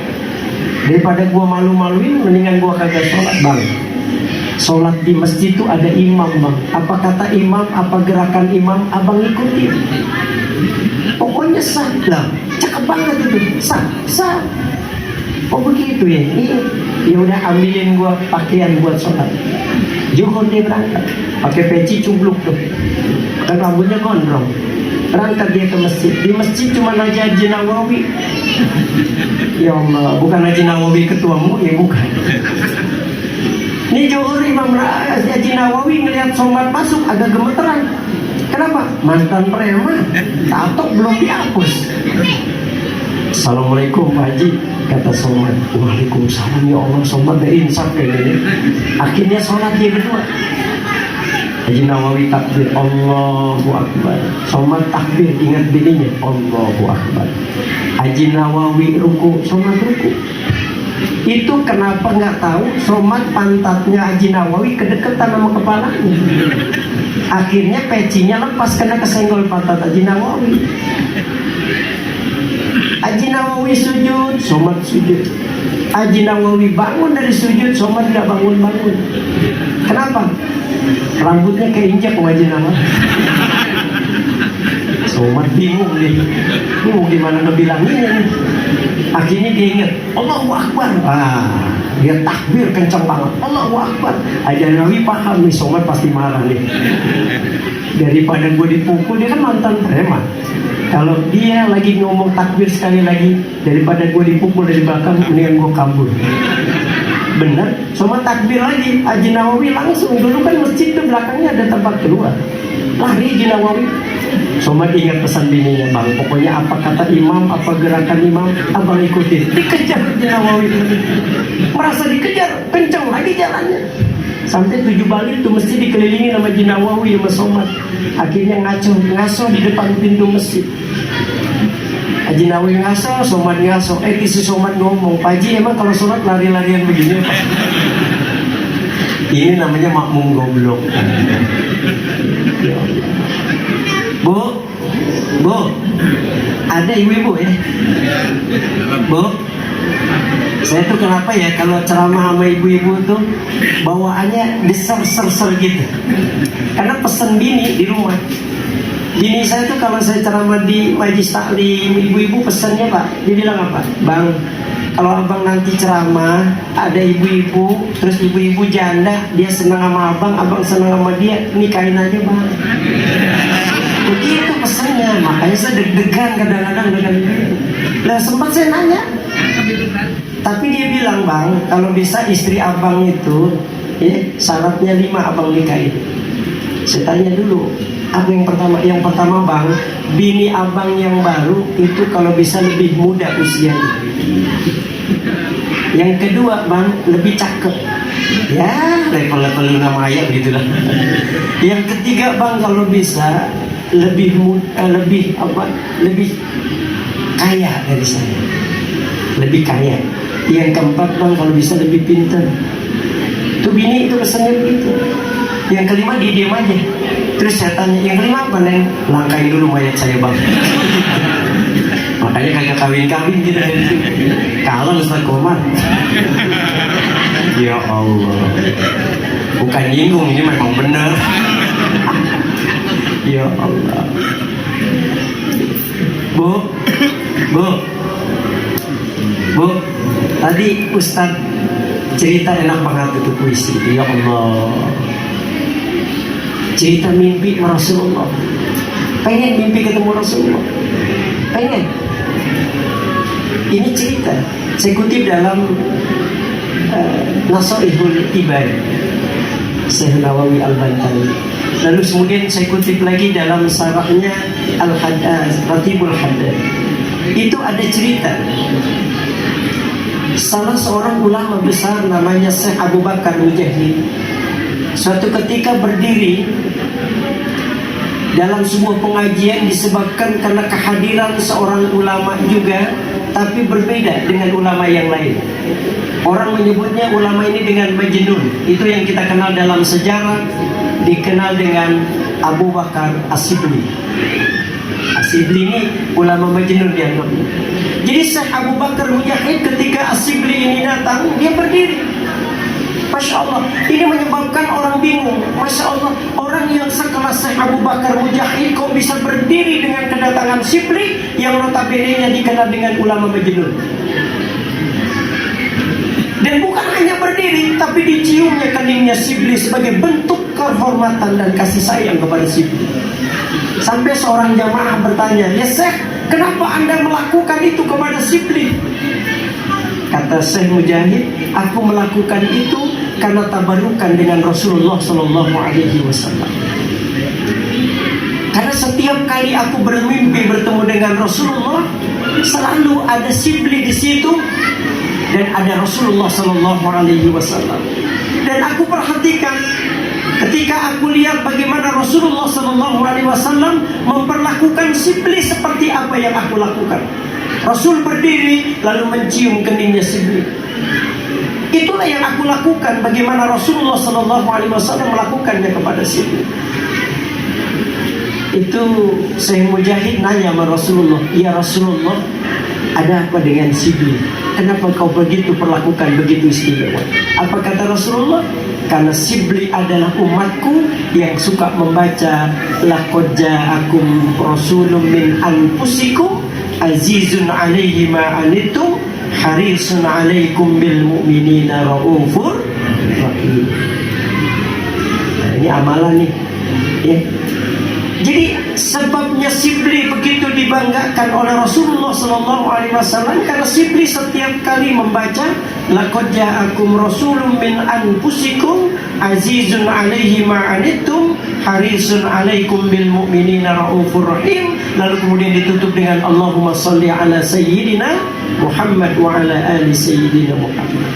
Daripada gue malu-maluin, mendingan gue kagak sholat. Bang, sholat di masjid tuh ada imam bang. Apa kata imam, apa gerakan imam, abang ikutin. Pokoknya sah lah, cakep banget itu, sah. Oh begitu ya, iya. Ya udah ambilin gue pakaian buat sholat. Juhur dia berangkat, pakai peci cumbluk tuh, kan rambutnya gondrong. Berangkat dia ke masjid. Di masjid cuma Haji Nawawi. Ya Allah, bukan Haji Nawawi ketua MUI, bukan. Ini Johor Imam Haji Nawawi ngelihat Somad masuk agak gemeteran. Kenapa? Mantan preman, tato belum dihapus. Assalamualaikum Pak Haji, kata Somad. Waalaikumsalam, ya Allah, Somad udah insaf kayaknya. Akhirnya sholat dia berdua. Haji Nawawi takbir, Allahu Akbar. Somad takbir, ingat bininya, Allahu Akbar. Haji Nawawi ruku, Somad ruku. Itu kenapa nggak tahu Somad pantatnya Haji Nawawi kedekatan sama kepalanya. Akhirnya pecinya lepas kena kesenggol pantat Haji Nawawi. Haji Nawawi sujud, Somad sujud. Haji Nawawi bangun dari sujud, Somad nggak bangun-bangun. Kenapa? Rambutnya keinjak Haji Nawawi. Somad bingung nih, ini mau gimana ngebilanginnya nih. Akhirnya dia ingat, Allahu Akbar. Dia takbir kencang banget, Allahu Akbar. Haji Nawawi paham nih, Somad pasti marah nih. Daripada gue dipukul, dia kan mantan preman. Kalau dia lagi ngomong takbir sekali lagi, daripada gue dipukul dari belakang, mendingan gue kabur. Bener, Somad takbir lagi. Haji Nawawi langsung, dulu kan masjid itu belakangnya ada tempat keluar. Lari Haji Nawawi. Somad ingat pesan bininya, bang, pokoknya apa kata imam, apa gerakan imam, abang ikutin. Dikejar Haji Nawawi, merasa dikejar, kencang lagi jalannya. Sampai 7 balik tuh mesti dikelilingi sama Haji Nawawi sama Somad. Akhirnya ngaso di depan pintu masjid. Haji Nawawi ngaso, Somad ngaso. Si Somad ngomong, Pak Haji emang kalau sholat lari-larian begini Pak? Ini namanya makmum goblok. Bu, ada ibu-ibu ya? Bu, saya tuh kenapa ya kalau ceramah sama ibu-ibu tuh bawaannya deser-ser gitu. Karena pesen bini di rumah. Bini saya tuh kalau saya ceramah di majlis taklim, ibu-ibu pesannya Pak, dia bilang apa? Bang, kalau abang nanti ceramah ada ibu-ibu, terus ibu-ibu janda, dia senang sama abang, abang senang sama dia, nikahin aja bang. Begitu pesannya, makanya saya deg-degan kadang-kadang dengan ibu. Nah sempat saya nanya, tapi dia bilang bang, kalau bisa istri abang itu, ya syaratnya 5 abang nikahin. Saya tanya dulu, apa yang pertama? Yang pertama bang, bini abang yang baru itu kalau bisa lebih muda usianya. Yang kedua bang, lebih cakep. Ya, level-level nama ayah gitu lah. Yang ketiga bang, kalau bisa lebih kaya dari saya, lebih kaya. Yang keempat bang, kalau bisa lebih pintar. Tuh bini itu pesannya begitu. Yang kelima dia diam aja. Terus saya tanya, yang kelima apa Neng? Langkain dulu mayat saya bang. Makanya kagak kawin-kawin gitu. Kalau Ustaz Komar. Ya Allah, bukan nyinggung, ini memang benar. Ya Allah. Bu, tadi Ustaz cerita enak banget itu puisi. Ya Allah, cerita mimpi Rasulullah. Pengen mimpi ketemu Rasulullah, pengen. Ini cerita saya kutip dalam Nasaihul Ibad Syekh Nawawi Al-Bantani. Lalu kemudian saya kutip lagi dalam sarahnya Ratibul Haddad. Itu ada cerita salah seorang ulama besar namanya Syekh Abu Bakar Mujahid. Suatu ketika berdiri dalam sebuah pengajian disebabkan karena kehadiran seorang ulama juga, tapi berbeda dengan ulama yang lain. Orang menyebutnya ulama ini dengan majnun. Itu yang kita kenal dalam sejarah, dikenal dengan Abu Bakar As-Sibli. As-Sibli ini ulama majnun dianggap. Jadi Syekh Abu Bakar Mujahid ketika As-Sibli ini datang, dia berdiri. Masya Allah, ini menyebabkan orang bingung. Masya Allah, orang yang sekelas Syekh Abu Bakar Mujahid kok bisa berdiri dengan kedatangan Sibli yang notabene-nya dikenal dengan ulama majnun. Dan bukan hanya berdiri, tapi diciumnya keningnya Sibli sebagai bentuk kehormatan dan kasih sayang kepada Sibli. Sampai seorang jamaah bertanya, ya Syekh, kenapa Anda melakukan itu kepada Sibli? Kata Syekh Mujahid, aku melakukan itu karena tabarukan dengan Rasulullah Sallallahu Alaihi Wasallam. Karena setiap kali aku bermimpi bertemu dengan Rasulullah, selalu ada Sibli di situ dan ada Rasulullah Sallallahu Alaihi Wasallam. Dan aku perhatikan ketika aku lihat bagaimana Rasulullah Sallallahu Alaihi Wasallam memperlakukan Sibli seperti apa yang aku lakukan. Rasul berdiri lalu mencium keningnya Sibli. Itulah yang aku lakukan. Bagaimana Rasulullah Sallallahu Alaihi Wasallam melakukannya kepada Sibli. Itu Syekh Mujahid nanya sama Rasulullah, ya Rasulullah, ada apa dengan Sibli? Kenapa kau begitu perlakukan begitu istimewa? Apa kata Rasulullah? Karena Sibli adalah umatku yang suka membaca laqad ja'akum rasulun min anfusikum azizun 'alaihi ma anittum harisun 'alaikum bil mu'minina raufur rahim. Nah, ini amalan nih. Ya. Jadi sebabnya Sibli begitu dibanggakan oleh Rasulullah SAW karena Sibli setiap kali membaca laqad ja'akum rasulun min anfusikum azizun 'alaihi ma anittum harisun 'alaikum bil mu'minina raufur rahim, lalu kemudian ditutup dengan Allahumma shalli ala sayyidina Muhammad wa ala ali sayyidina Muhammad.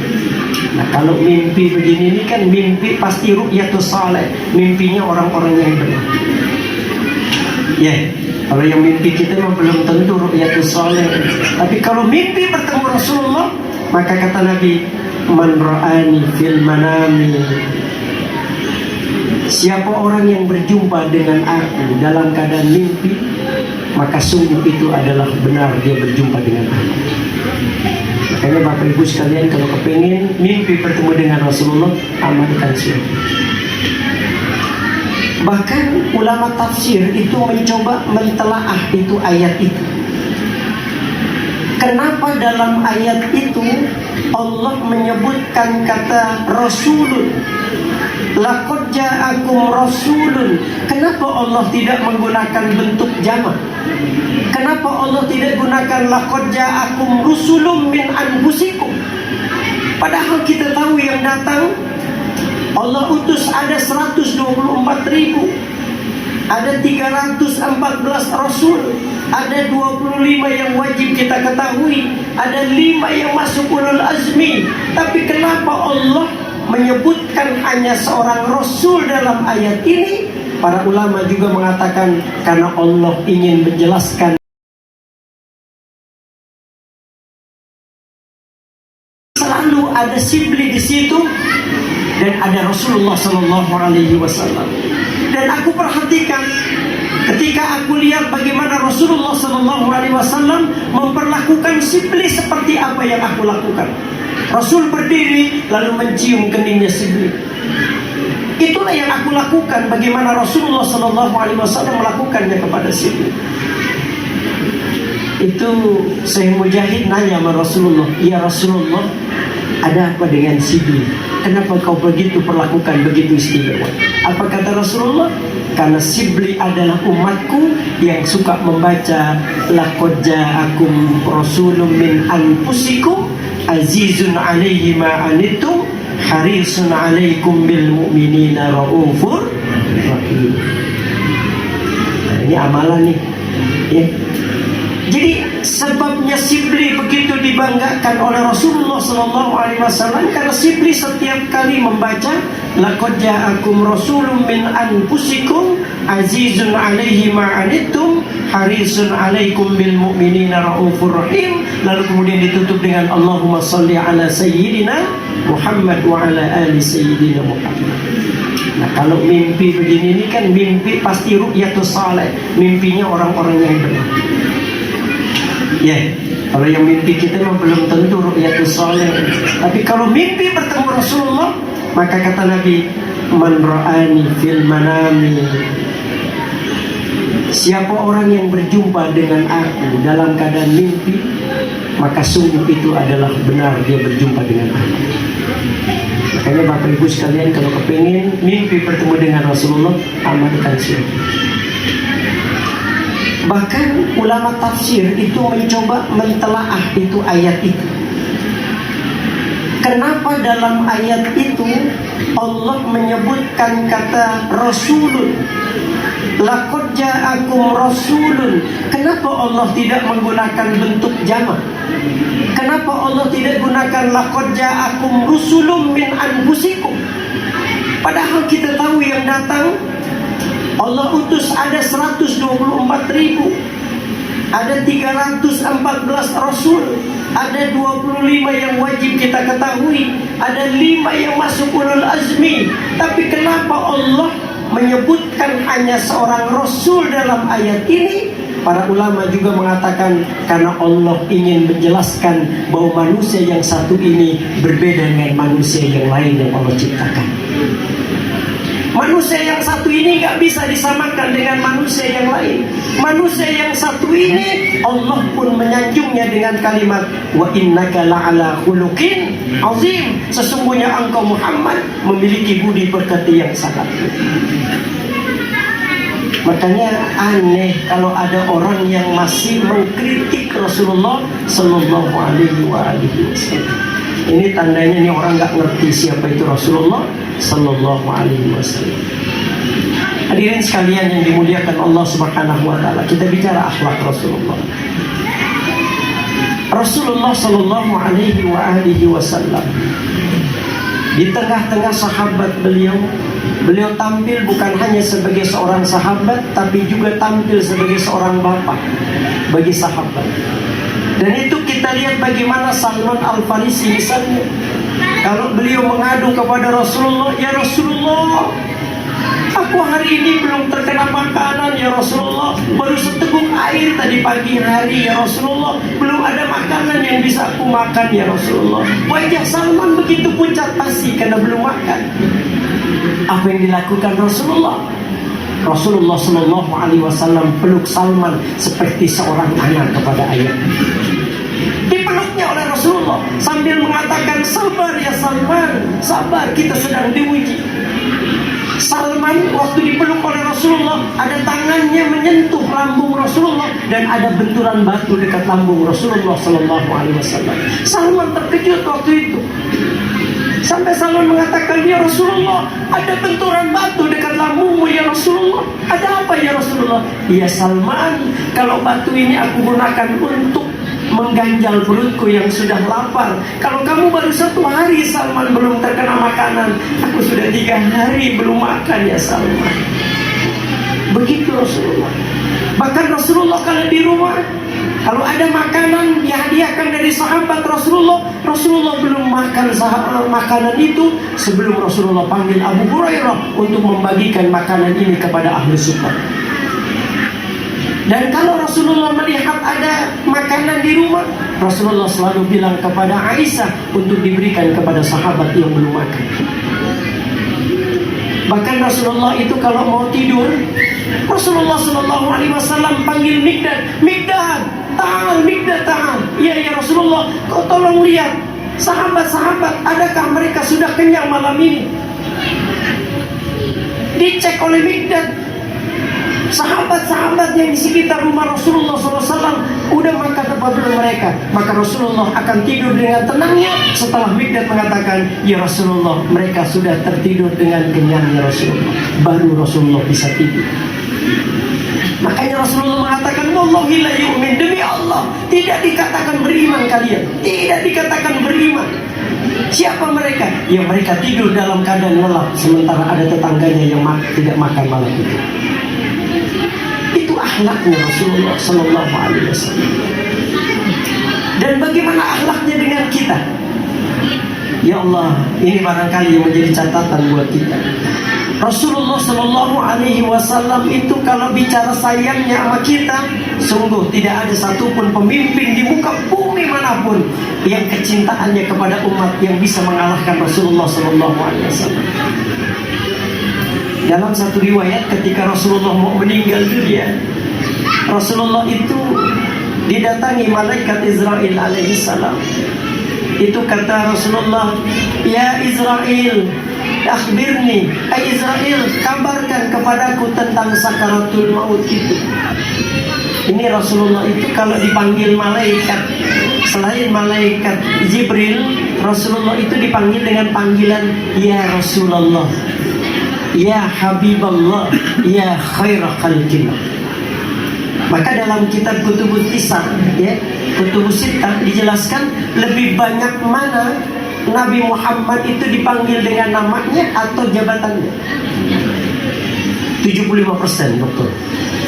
Nah, kalau mimpi begini ini kan mimpi pasti ru'yatus saleh, mimpinya orang-orang yang benar. Ya, kalau yang mimpi kita memang belum tentu ru'yatus saleh. Tapi kalau mimpi bertemu Rasulullah, maka kata Nabi, man ra'ani fil manami, siapa orang yang berjumpa dengan aku dalam keadaan mimpi, maka sungguh itu adalah benar dia berjumpa dengan aku. Makanya Bapak Ibu sekalian, kalau kepingin mimpi bertemu dengan Rasulullah, amalkan sih. Bahkan ulama tafsir itu mencoba mentelaah itu ayat itu. Kenapa dalam ayat itu Allah menyebutkan kata Rasulun? Laqad ja'akum rasulun. Kenapa Allah tidak menggunakan bentuk jamak? Kenapa Allah tidak gunakan laqad ja'akum rusulun min anfusikum? Padahal kita tahu yang datang Allah utus ada 124.000, ada 314 Rasul, ada 25 yang wajib kita ketahui, ada 5 yang masuk ulul azmi. Tapi kenapa Allah menyebutkan hanya seorang Rasul dalam ayat ini? Para ulama juga mengatakan karena Allah ingin menjelaskan selalu ada Sibli di situ dan ada Rasulullah SAW. Dan aku perhatikan ketika aku lihat bagaimana Rasulullah SAW memperlakukan Sibli seperti apa yang aku lakukan. Rasul berdiri lalu mencium keningnya Sibli. Itulah yang aku lakukan. Bagaimana Rasulullah SAW melakukannya kepada Sibli. Itu Syekh Mujahid nanya sama Rasulullah, ya Rasulullah, ada apa dengan Sibli? Kenapa kau begitu perlakukan begitu istimewa? Apa kata Rasulullah? Karena Sibli adalah umatku yang suka membaca laqad ja'akum rasulun min anfusikum azizun 'alaihi ma anittum harisun 'alaikum bil mu'minina raufur rahim. Nah, ini amalan nih. Ya. Jadi sebabnya Sibli begitu dibanggakan oleh Rasulullah SAW karena Sibli setiap kali membaca laqad ja'akum rasulun min anfusikum azizun 'alaihi ma anittum harisun 'alaikum bil mu'minina raufur rahim, lalu kemudian ditutup dengan Allahumma shalli ala sayyidina Muhammad wa ala ali sayyidina Muhammad. Nah, kalau mimpi begini ini kan mimpi pasti ru'yatus saleh, mimpinya orang-orang yang benar. Ya, kalau yang mimpi kita memang belum tentu ru'yatus saleh. Tapi kalau mimpi bertemu Rasulullah, maka kata Nabi, man ra'ani fil manami, siapa orang yang berjumpa dengan aku dalam keadaan mimpi, maka sungguh itu adalah benar dia berjumpa dengan aku. Makanya Bapak Ibu sekalian, kalau kepingin mimpi bertemu dengan Rasulullah, amalkan sih. Bahkan ulama tafsir itu mencoba mentelaah itu ayat itu. Kenapa dalam ayat itu Allah menyebutkan kata Rasulun? Laqad ja'akum rasulun. Kenapa Allah tidak menggunakan bentuk jamak? Kenapa Allah tidak gunakan laqad ja'akum rusulun min anfusikum? Padahal kita tahu yang datang Allah utus ada 124.000, ada 314 Rasul, ada 25 yang wajib kita ketahui, ada 5 yang masuk ulul azmi. Tapi kenapa Allah menyebutkan hanya seorang Rasul dalam ayat ini? Para ulama juga mengatakan karena Allah ingin menjelaskan bahwa manusia yang satu ini berbeda dengan manusia yang lain yang Allah ciptakan. Manusia yang satu ini gak bisa disamakan dengan manusia yang lain. Manusia yang satu ini Allah pun menyanjungnya dengan kalimat wa innaka la'ala khuluqin azim. Sesungguhnya engkau Muhammad memiliki budi pekerti yang sangat. Makanya aneh kalau ada orang yang masih mengkritik Rasulullah Sallallahu Alaihi Wasallam. Ini tandanya nih orang nggak ngerti siapa itu Rasulullah Sallallahu Alaihi Wasallam. Hadirin sekalian yang dimuliakan Allah Subhanahu Wa Taala, kita bicara akhlak Rasulullah. Rasulullah Sallallahu Alaihi Wasallam di tengah-tengah sahabat beliau tampil bukan hanya sebagai seorang sahabat, tapi juga tampil sebagai seorang bapak bagi sahabat. Dan itu kita lihat bagaimana Salman Al-Farisi misalnya, kalau beliau mengadu kepada Rasulullah, ya Rasulullah, aku hari ini belum terkena makanan ya Rasulullah, baru seteguk air tadi pagi hari ya Rasulullah, belum ada makanan yang bisa aku makan ya Rasulullah. Wajah Salman begitu pucat pasti karena belum makan. Apa yang dilakukan Rasulullah? Rasulullah Sallallahu Alaihi Wasallam peluk Salman seperti seorang anak kepada ayah. Dipeluknya oleh Rasulullah sambil mengatakan, sabar ya Salman, sabar, kita sedang diuji. Salman waktu dipeluk oleh Rasulullah, ada tangannya menyentuh lambung Rasulullah dan ada benturan batu dekat lambung Rasulullah Sallallahu Alaihi Wasallam. Salman terkejut waktu itu. Sampai Salman mengatakan, ya Rasulullah, ada benturan batu dekat lambungmu ya Rasulullah. Ada apa ya Rasulullah? Ya Salman, kalau batu ini aku gunakan untuk mengganjal perutku yang sudah lapar. Kalau kamu baru 1 hari Salman belum terkena makanan, aku sudah 3 hari belum makan ya Salman. Begitu Rasulullah. Bahkan Rasulullah kalau di rumah, kalau ada makanan dihadiahkan dari sahabat Rasulullah, Rasulullah belum makan makanan itu sebelum Rasulullah panggil Abu Hurairah untuk membagikan makanan ini kepada ahli sunnah. Dan kalau Rasulullah melihat ada makanan di rumah, Rasulullah selalu bilang kepada Aisyah untuk diberikan kepada sahabat yang belum makan. Bahkan Rasulullah itu kalau mau tidur, Rasulullah Sallallahu Alaihi Wasallam panggil Mikdad, Mikdad, ta'al, Mikdad, ta'al. Ya Rasulullah, kau tolong lihat sahabat-sahabat, adakah mereka sudah kenyang malam ini? Dicek oleh Mikdad. Sahabat-sahabat yang di sekitar rumah Rasulullah SAW udah makan apa belum mereka? Maka Rasulullah akan tidur dengan tenangnya. Setelah Mikdad mengatakan, ya Rasulullah, mereka sudah tertidur dengan kenyangnya Rasulullah. Baru Rasulullah bisa tidur. Makanya Rasulullah mengatakan, wallahi la yu'min, demi Allah tidak dikatakan beriman kalian, tidak dikatakan beriman. Siapa mereka? Ya mereka tidur dalam keadaan lelap, sementara ada tetangganya yang tidak makan malam itu. Itu akhlaknya Rasulullah Sallallahu Alaihi Wasallam. Dan bagaimana akhlaknya dengan kita? Ya Allah, ini barangkali yang menjadi catatan buat kita. Rasulullah Sallallahu Alaihi Wasallam itu kalau bicara sayangnya sama kita, sungguh tidak ada satupun pemimpin di muka bumi manapun yang kecintaannya kepada umat yang bisa mengalahkan Rasulullah Sallallahu Alaihi Wasallam. Dalam satu riwayat ketika Rasulullah mau meninggal dunia, Rasulullah itu didatangi malaikat Israel alaihissalam. Itu kata Rasulullah, ya Israel, akhbirni, Israel, kabarkan kepadaku tentang sakaratul maut itu. Ini Rasulullah itu kalau dipanggil malaikat, selain malaikat Jibril, Rasulullah itu dipanggil dengan panggilan ya Rasulullah, ya Habiballah, ya khairah khalqillah. Maka dalam kitab Kutubus Tisah, ya, Kutubus Sittah dijelaskan lebih banyak mana Nabi Muhammad itu dipanggil dengan namanya atau jabatannya. 75% betul.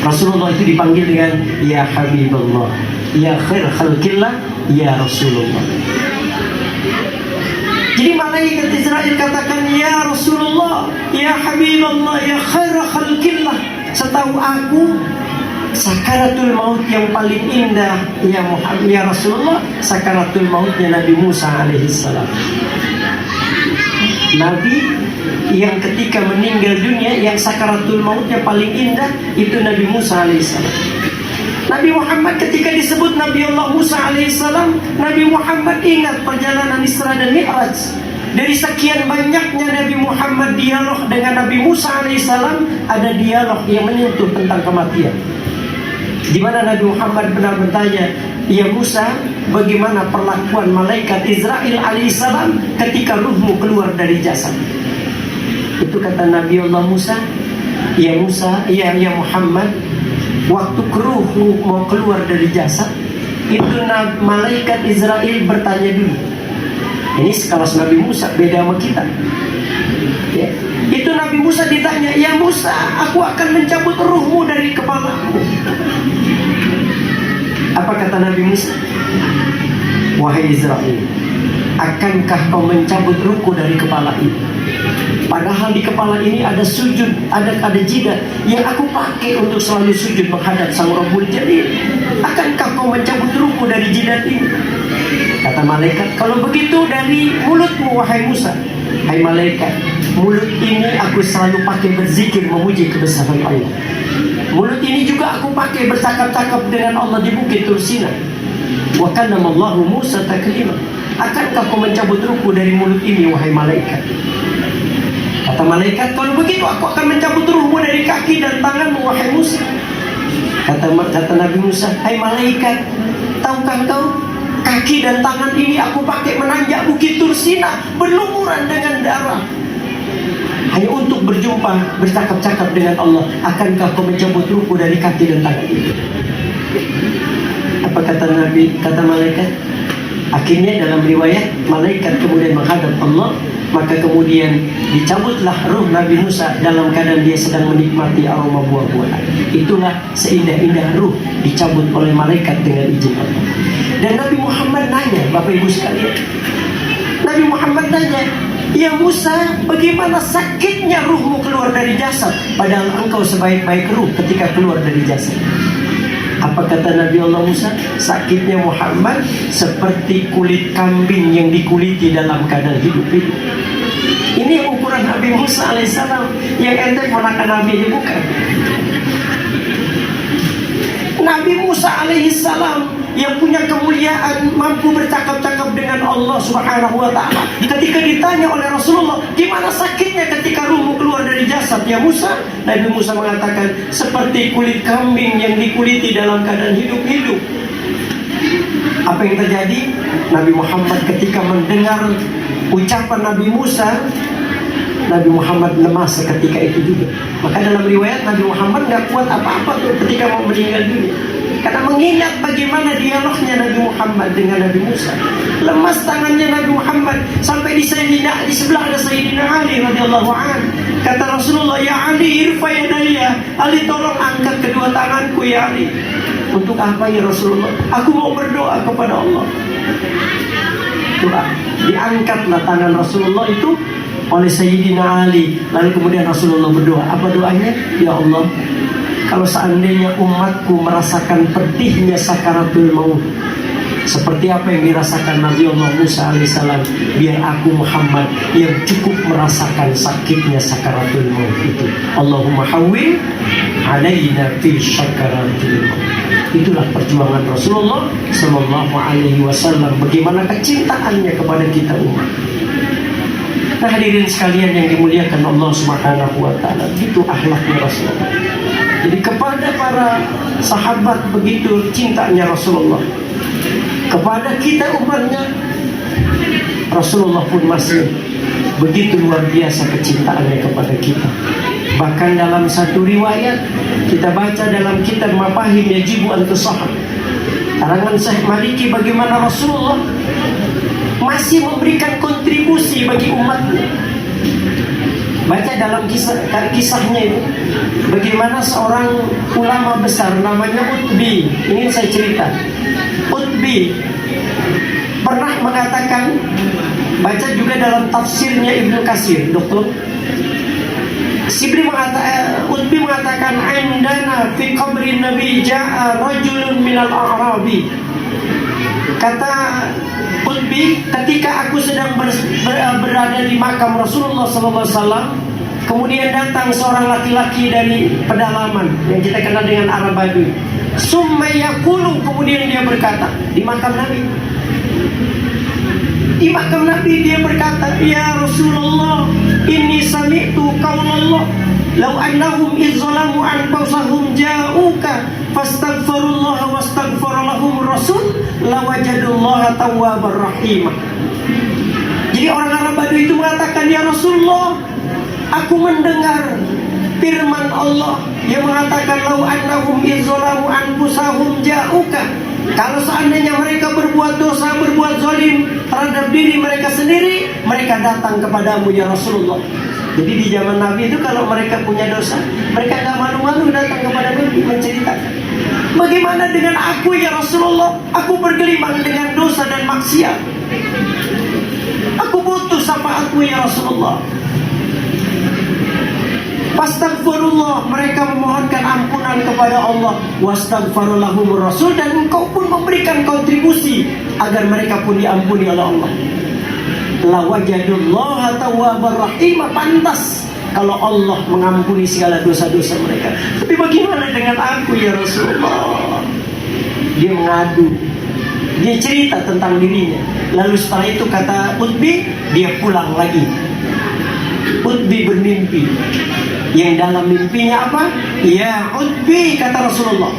Rasulullah itu dipanggil dengan ya Habiballah, ya khairah khalqillah, ya Rasulullah. Jadi malaikat Israel katakan ya Rasulullah, ya Habiballah, ya khairah khalqillah. Setahu aku sakaratul maut yang paling indah ya Muhammad ya Rasulullah, sakaratul mautnya Nabi Musa alaihissalam. Nabi yang ketika meninggal dunia yang sakaratul mautnya paling indah itu Nabi Musa alaihissalam. Nabi Muhammad ketika disebut Nabi Allah Musa alaihissalam, Nabi Muhammad ingat perjalanan Isra dan Mi'raj. Dari sekian banyaknya Nabi Muhammad dialog dengan Nabi Musa alaihissalam, ada dialog yang menyentuh tentang kematian, di mana Nabi Muhammad benar bertanya, ya Musa, bagaimana perlakuan malaikat Israel alaihissalam ketika ruhmu keluar dari jasad? Itu kata Nabi Allah Musa, ya Musa, ya Muhammad, waktu ruhmu mau keluar dari jasad, itu malaikat Israel bertanya dulu. Ini sekelas Nabi Musa, beda sama kita ya. Itu Nabi Musa ditanya, ya Musa, aku akan mencabut ruhmu dari kepalamu. Apa kata Nabi Musa? Wahai Israel, akankah kau mencabut ruhku dari kepala ini? Padahal di kepala ini ada sujud, ada jidat yang aku pakai untuk selalu sujud menghadap Sang Rabbul Jalil. Akankah kau mencabut ruhku dari jidat ini? Kata malaikat, kalau begitu dari mulutmu wahai Musa. Hai malaikat, mulut ini aku selalu pakai berzikir memuji kebesaran Allah. Mulut ini juga aku pakai bercakap-cakap dengan Allah di bukit Tursina. Wa kallamallahu Musa taklima. Akankah kau mencabut ruhku dari mulut ini wahai malaikat? Kata malaikat, kalau begitu aku akan mencabut ruhmu dari kaki dan tanganmu wahai Musa. Kata Nabi Musa, hai malaikat, tahukah kau kaki dan tangan ini aku pakai menanjak bukit Tursina berlumuran dengan darah hanya untuk berjumpa, bercakap-cakap dengan Allah. Akankah kau mencabut ruhku dari kaki dan tangan itu? Apa kata Nabi, kata malaikat? Akhirnya dalam riwayat, malaikat kemudian menghadap Allah, maka kemudian dicabutlah ruh Nabi Musa dalam keadaan dia sedang menikmati aroma buah-buahan. Itulah seindah-indah ruh dicabut oleh malaikat dengan izin Allah. Dan Nabi Muhammad nanya, Bapak Ibu sekalian, Nabi Muhammad nanya, ya Musa, bagaimana sakitnya ruhmu keluar dari jasad, padahal engkau sebaik-baik ruh ketika keluar dari jasad? Apa kata Nabi Allah Musa? Sakitnya Muhammad seperti kulit kambing yang dikuliti dalam keadaan hidup-hidup. Ini ukuran Nabi Musa alaihissalam. Yang ente ponakan Nabi ini bukan. Nabi Musa alaihissalam yang punya kemuliaan, mampu bercakap-cakap dengan Allah subhanahu wa ta'ala. Ketika ditanya oleh Rasulullah, gimana sakitnya ketika ruhmu keluar dari jasad ya Musa? Nabi Musa mengatakan, seperti kulit kambing yang dikuliti dalam keadaan hidup-hidup. Apa yang terjadi? Nabi Muhammad ketika mendengar ucapan Nabi Musa, Nabi Muhammad lemas seketika itu juga. Maka dalam riwayat Nabi Muhammad gak kuat apa-apa tuh ketika mau meninggal dunia, karena mengingat bagaimana dialognya Nabi Muhammad dengan Nabi Musa. Lemas tangannya Nabi Muhammad sampai di sebelah ada Sayyidina Ali radhiyallahu an. Kata Rasulullah, ya Ali, irfa yadayya. Ali, tolong angkat kedua tanganku ya Ali. Untuk apa ya Rasulullah? Aku mau berdoa kepada Allah. Doa. Diangkatlah tangan Rasulullah itu oleh Sayyidina Ali. Lalu kemudian Rasulullah berdoa. Apa doanya? Ya Allah, kalau seandainya umatku merasakan pedihnya sakaratul maut seperti apa yang dirasakan Nabi Allah Musa alaihissalam, biar aku Muhammad yang cukup merasakan sakitnya sakaratul maut itu. Allahumma hawwin alaina fi sakaratul maut. Itulah perjuangan Rasulullah sallallahu alaihi wasallam, bagaimana kecintaannya kepada kita umat. Nah, hadirin sekalian yang dimuliakan Allah Subhanahu wa taala, itu akhlaknya Rasulullah. Jadi kepada para sahabat begitu cintanya Rasulullah, kepada kita umatnya Rasulullah pun masih begitu luar biasa kecintaannya kepada kita. Bahkan dalam satu riwayat kita baca dalam kitab Mafahim Yajibu an Tusahhah karangan Syekh Maliki, bagaimana Rasulullah masih memberikan kontribusi bagi umatnya. Baca dalam kisahnya itu, bagaimana seorang ulama besar namanya Utbi, ini saya cerita. Utbi pernah mengatakan, baca juga dalam tafsirnya Ibnu Katsir, Dokter. Utbi mengatakan, "Indana fi qabrin Nabi ja'a rajulun minal a'rabi." Kata Utbi, ketika aku sedang berada di makam Rasulullah SAW, kemudian datang seorang laki-laki dari pedalaman yang kita kenal dengan Arab Badui. Summa yaqulu, kemudian dia berkata di makam Nabi. Di makam Nabi dia berkata, "Ya Rasulullah, inni sami'tu qaulallah, law annahum izzalamu anfusahum ja'uka fastaghfirullaha wastaghfara lahum rasul lawajadullaha tawwabar rahimah." Jadi orang Arab Badui itu mengatakan, "Ya Rasulullah, aku mendengar firman Allah yang mengatakan, law annahum izzalamu anfusahum ja'uka." Kalau seandainya mereka berbuat dosa, berbuat zalim terhadap diri mereka sendiri, mereka datang kepadamu ya Rasulullah. Jadi di zaman Nabi itu kalau mereka punya dosa, mereka gak malu-malu datang kepada Nabi menceritakan. Bagaimana dengan aku ya Rasulullah? Aku bergelimang dengan dosa dan maksiat. Aku butuh syafaatmu ya Rasulullah. Fastaghfirullah, mereka memohonkan ampunan kepada Allah. Wastaghfarulahumur rasul, dan engkau pun memberikan kontribusi agar mereka pun diampuni oleh Allah. Lawajadullaha tawwabar rahim, pantas kalau Allah mengampuni segala dosa-dosa mereka. Tapi bagaimana dengan aku ya Rasulullah? Dia mengadu, dia cerita tentang dirinya. Lalu setelah itu kata Utbi, dia pulang lagi. Utbi bermimpi. Yang dalam mimpinya apa? Ya Utbi, kata Rasulullah.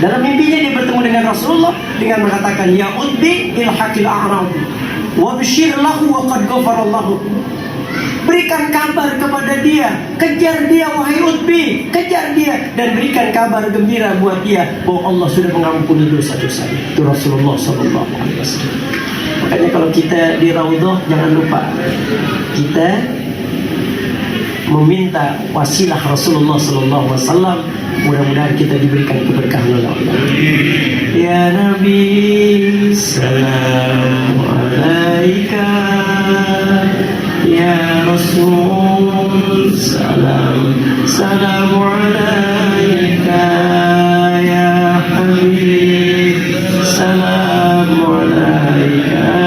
Dalam mimpinya dia bertemu dengan Rasulullah dengan mengatakan, "Ya Utbi, ilhaqil a'rab wa bashir lahu wa qad ghafarallahu." Berikan kabar kepada dia, kejar dia wahai Utbi, kejar dia, dan berikan kabar gembira buat dia bahwa Allah sudah mengampuni dosa-dosa. Itu Rasulullah SAW. Makanya kalau kita di Raudhah, jangan lupa kita meminta wasilah Rasulullah SAW. Mudah-mudahan kita diberikan keberkahan oleh Allah. Ya Nabi, salam alaika. Ya Rasul, salam alaika. Ya Habib, salam alaika.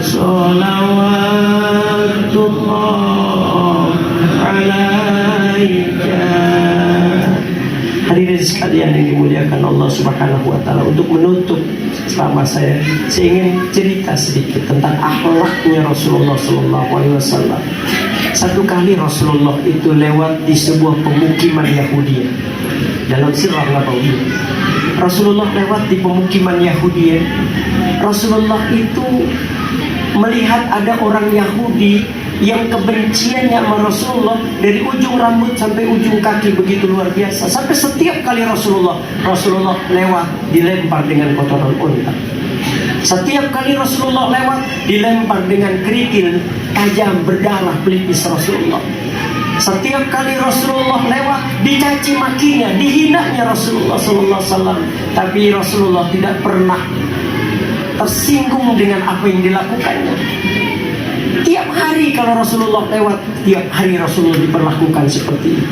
Salawatullah alaika. Hadirin sekalian yang dimuliakan Allah Subhanahu wa taala, untuk menutup selama saya ingin cerita sedikit tentang akhlaknya Rasulullah sallallahu alaihi wasallam. Satu kali Rasulullah itu lewat di sebuah pemukiman Yahudi dalam Sirah Nabawiyah. Rasulullah lewat di pemukiman Yahudi. Rasulullah itu melihat ada orang Yahudi yang kebenciannya sama Rasulullah dari ujung rambut sampai ujung kaki begitu luar biasa. Sampai setiap kali Rasulullah lewat dilempar dengan kotoran unta. Setiap kali Rasulullah lewat dilempar dengan kerikil tajam berdarah pelipis Rasulullah. Setiap kali Rasulullah lewat dicaci makinya, dihinanya Rasulullah sallallahu alaihi wasallam. Tapi Rasulullah tidak pernah tersinggung dengan apa yang dilakukannya. Tiap hari kalau Rasulullah lewat, tiap hari Rasulullah diperlakukan seperti itu.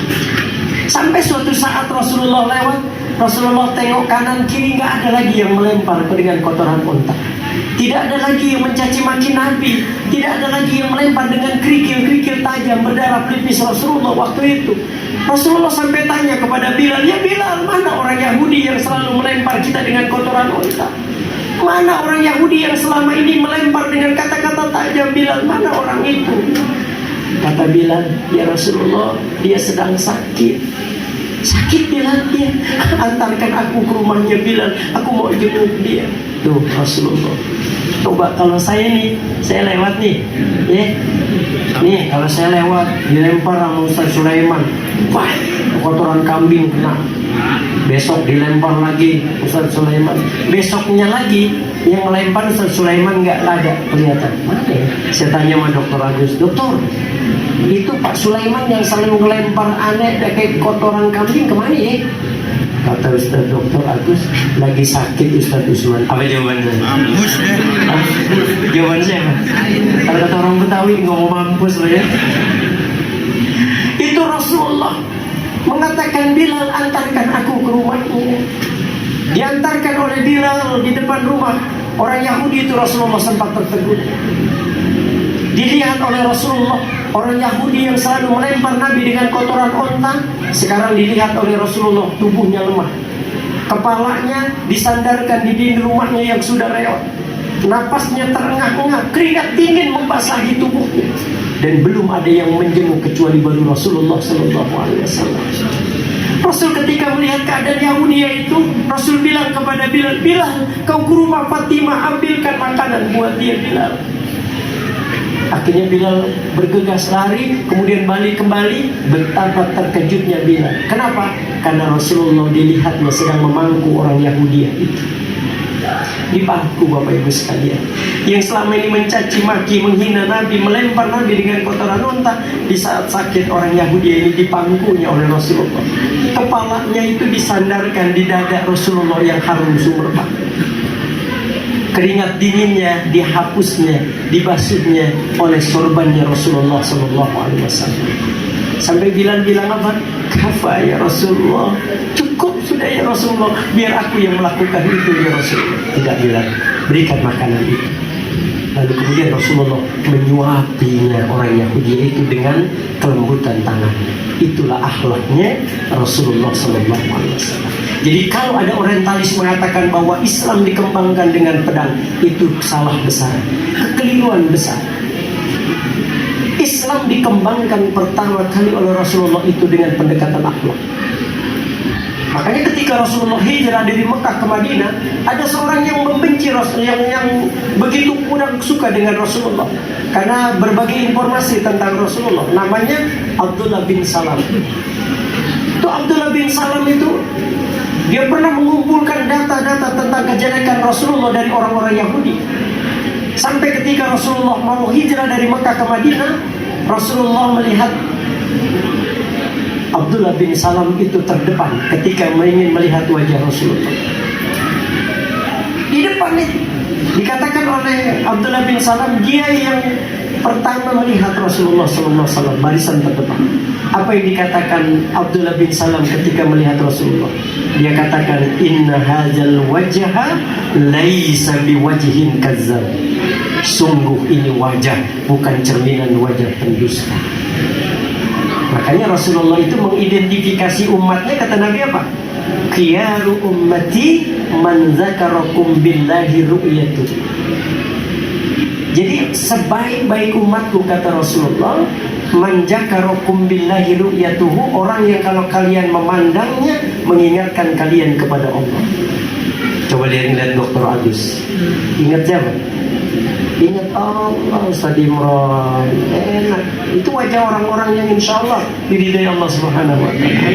Sampai suatu saat Rasulullah lewat, Rasulullah tengok kanan kiri, nggak ada lagi yang melempar dengan kotoran unta. Tidak ada lagi yang mencaci maki Nabi. Tidak ada lagi yang melempar dengan kerikil-kerikil tajam berdarah pelipis Rasulullah waktu itu. Rasulullah sampai tanya kepada Bilal, "Ya Bilal, mana orang Yahudi yang selalu melempar kita dengan kotoran unta? Mana orang Yahudi yang selama ini melempar dengan kata-kata tajam? Bilal, mana orang itu?" Kata Bilal, "Ya Rasulullah, dia sedang sakit." "Sakit Bilal?" "Dia." "Antarkan aku ke rumahnya Bilal, aku mau jenguk dia." Tuh Rasulullah. Coba kalau saya lewat nih, ya. Nih kalau saya lewat dilempar sama Ustaz Sulaiman, wah, kotoran kambing kena. Besok dilempar lagi Ustaz Sulaiman. Besoknya lagi yang melempar Ustaz Sulaiman nggak ada kelihatan. Mana ya? Saya tanya sama Dokter Agus, "Dokter, itu Pak Sulaiman yang selalu melempar aneh kayak kotoran kambing kemana ya?" Kata Ustaz Dokter Agus, "Lagi sakit Ustaz Usman." Apa jawabannya? Mampus deh. Jawaban saya apa? Kalau kata orang Betawi, ngomong mampus loh ya. Rasulullah mengatakan, Bilal, antarkan aku ke rumahnya. Diantarkan oleh Bilal di depan rumah orang Yahudi itu. Rasulullah sempat tertegun. Dilihat oleh Rasulullah, orang Yahudi yang selalu melempar Nabi dengan kotoran onta, sekarang dilihat oleh Rasulullah tubuhnya lemah. Kepalanya disandarkan di dinding rumahnya yang sudah reot. Napasnya terengah-engah, keringat dingin membasahi tubuhnya. Dan belum ada yang menjenguk kecuali baru Rasulullah SAW. Rasul ketika melihat keadaan Yahudi itu, Rasul bilang kepada Bilal, Bilal, kau ke rumah Fatimah, ambilkan makanan buat dia, Bilal. Akhirnya Bilal bergegas lari, kemudian balik kembali. Betapa terkejutnya Bilal. Kenapa? Karena Rasulullah dilihatnya sedang memangku orang Yahudi itu. Dipangku, Bapak Ibu sekalian, yang selama ini mencaci maki, menghina Nabi, melempar Nabi dengan kotoran unta. Di saat sakit orang Yahudi ini dipangkunya oleh Rasulullah. Kepalanya itu disandarkan di dada Rasulullah yang harum sumerah. Keringat dinginnya dihapusnya, dibasuhnya oleh sorbannya Rasulullah SAW. Sampai Bilal bilang apa? Kafa ya Rasulullah, cukup sudah ya Rasulullah, biar aku yang melakukan itu ya Rasulullah. Tidak, Bilal, berikan makanan itu. Lalu kemudian Rasulullah menyuapinya orang Yahudi itu dengan kelembutan tangannya. Itulah akhlaknya Rasulullah SAW. Jadi kalau ada orientalis mengatakan bahwa Islam dikembangkan dengan pedang, itu salah besar, kekeliruan besar. Islam dikembangkan pertama kali oleh Rasulullah itu dengan pendekatan akhlak. Makanya ketika Rasulullah hijrah dari Mekah ke Madinah, ada seorang yang membenci Rasulullah, yang begitu kurang suka dengan Rasulullah karena berbagai informasi tentang Rasulullah. Namanya Abdullah bin Salam. Itu Abdullah bin Salam itu, dia pernah mengumpulkan data-data tentang kejelekan Rasulullah dari orang-orang Yahudi. Sampai ketika Rasulullah mau hijrah dari Mekah ke Madinah, Rasulullah melihat Abdullah bin Salam itu terdepan ketika ingin melihat wajah Rasulullah. Di depan itu dikatakan oleh Abdullah bin Salam, dia yang pertama melihat Rasulullah SAW, barisan terdepan. Apa yang dikatakan Abdullah bin Salam ketika melihat Rasulullah? Dia katakan, Inna hadzal wajha laisa biwajhin kazzab. Sungguh ini wajah bukan cerminan wajah pendusta. Makanya Rasulullah itu mengidentifikasi umatnya, kata Nabi apa? Khiyaru ummati man zakarakum billahi ru'yatu. Jadi sebaik-baik umatku, kata Rasulullah, man zakarakum billahi ru'yatuhu, orang yang kalau kalian memandangnya mengingatkan kalian kepada Allah. Coba lihat Dr. Agus. Ingat siapa? Ingat Allah, Ustaz Imran. Enak. Itu wajah orang-orang yang insya Allah diridai Allah Subhanahu wa ta'ala.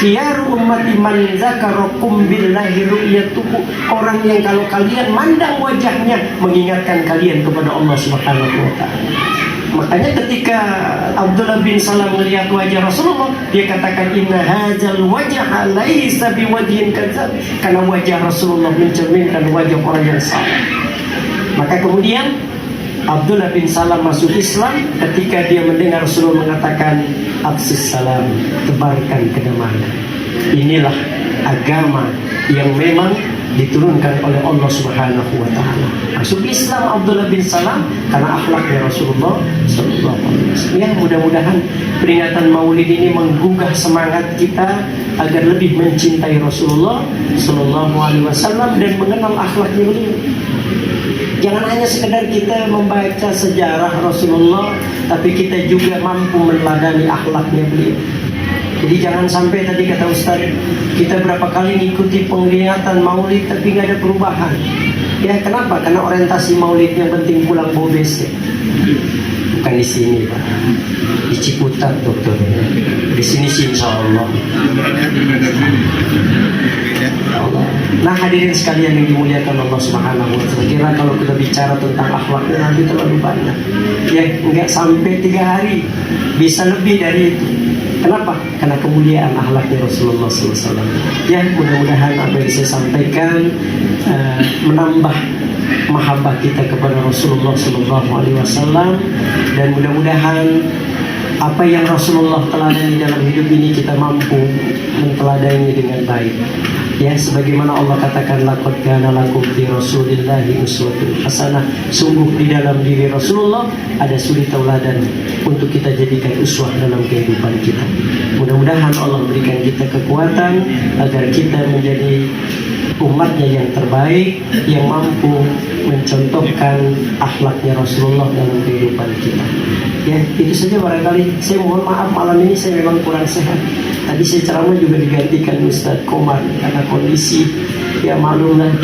Khiyaru ummati man zakarakum billahi ru'yatuhu, orang yang kalau kalian mandang wajahnya mengingatkan kalian kepada Allah Subhanahu wa ta'ala. Makanya ketika Abdullah bin Salam melihat wajah Rasulullah, dia katakan, Inna hadzal wajha laisa biwajhin kadzab, karena wajah Rasulullah mencerminkan wajah orang yang salah. Maka kemudian Abdullah bin Salam masuk Islam ketika dia mendengar Rasulullah mengatakan, Absis salam, tebarkan kedamaian. Inilah agama yang memang diturunkan oleh Allah Subhanahu wa ta'ala. Masuk Islam Abdullah bin Salam karena akhlaknya Rasulullah sallallahu alaihi wasallam. Ya, mudah-mudahan peringatan Maulid ini menggugah semangat kita agar lebih mencintai Rasulullah sallallahu alaihi wasallam dan mengenal akhlaknya beliau. Jangan hanya sekedar kita membaca sejarah Rasulullah, tapi kita juga mampu meneladani akhlaknya beliau. Jadi jangan sampai tadi kata Ustaz, kita berapa kali ngikuti penglihatan Maulid tapi nggak ada perubahan. Ya kenapa? Karena orientasi Maulid yang penting pulang bobes. Ya. Bukan di sini Pak, di Ciputat dokter. Di sini sih insya Allah. Allah. Nah hadirin sekalian yang dimuliakan Allah Subhanahu wa ta'ala, kira kalau kita bicara tentang akhlaknya Nabi terlalu banyak. Ya nggak sampai 3 hari, bisa lebih dari itu. Kenapa? Karena kemuliaan akhlaknya Rasulullah SAW. Ya mudah-mudahan apa yang saya sampaikan menambah mahabbah kita kepada Rasulullah SAW, dan mudah-mudahan Apa yang Rasulullah teladani dalam hidup ini kita mampu menteladani dengan baik. Ya, sebagaimana Allah katakan laqad kana lakum fi Rasulillahi uswatun hasanah. Sungguh di dalam diri Rasulullah ada suri tauladan untuk kita jadikan uswah dalam kehidupan kita. Mudah-mudahan Allah berikan kita kekuatan agar kita menjadi umatnya yang terbaik, yang mampu mencontohkan akhlaknya Rasulullah dalam kehidupan kita. Ya, itu saja barangkali. Saya mohon maaf malam ini saya memang kurang sehat. Tadi saya ceramah juga digantikan Ustadz Komar karena kondisi ya maklumlah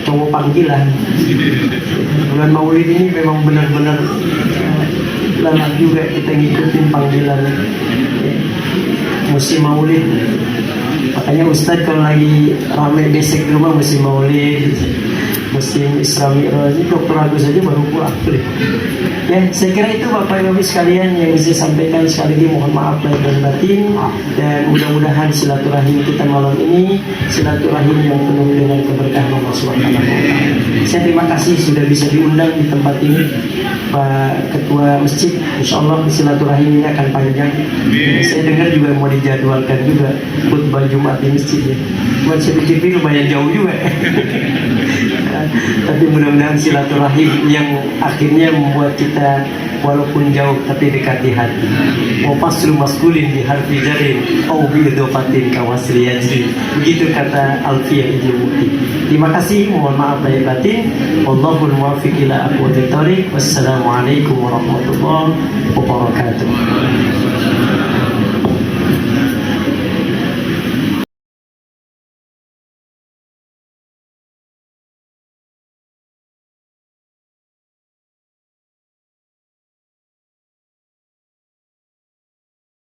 cowok panggilan. Bulan Maulid ini memang benar-benar lelah juga kita ngikutin panggilan musim Maulid. Makanya Ustadz kalau lagi ramai besek di rumah musim Maulid, musim Isra Mi'raj, ini Dr. Agus saja baru pulang. Ya, saya kira itu Bapak Ibu sekalian yang bisa saya sampaikan. Sekali lagi mohon maaf lahir dan batin, dan mudah-mudahan silaturahim kita malam ini silaturahim yang penuh dengan keberkahan Allah Subhanahu wa taala. Saya terima kasih sudah bisa diundang di tempat ini Pak Ketua Masjid. Insyaallah silaturahim ini akan panjang. Saya dengar juga mau dijadwalkan juga khutbah Jumat di masjid ya. Buat saya pikir lumayan jauh juga. Tapi mudah-mudahan silaturahim yang akhirnya membuat kita walaupun jauh tapi dekat di hati. Wafasru maskulin di harfi jarin au bi idofatin kawasri yajri. Begitu kata Alfiyah Ibnu Muti. Terima kasih, mohon maaf lahir batin. Wallahul muwaffiq ila aqwamit thoriq. Wassalamualaikum warahmatullahi wabarakatuh.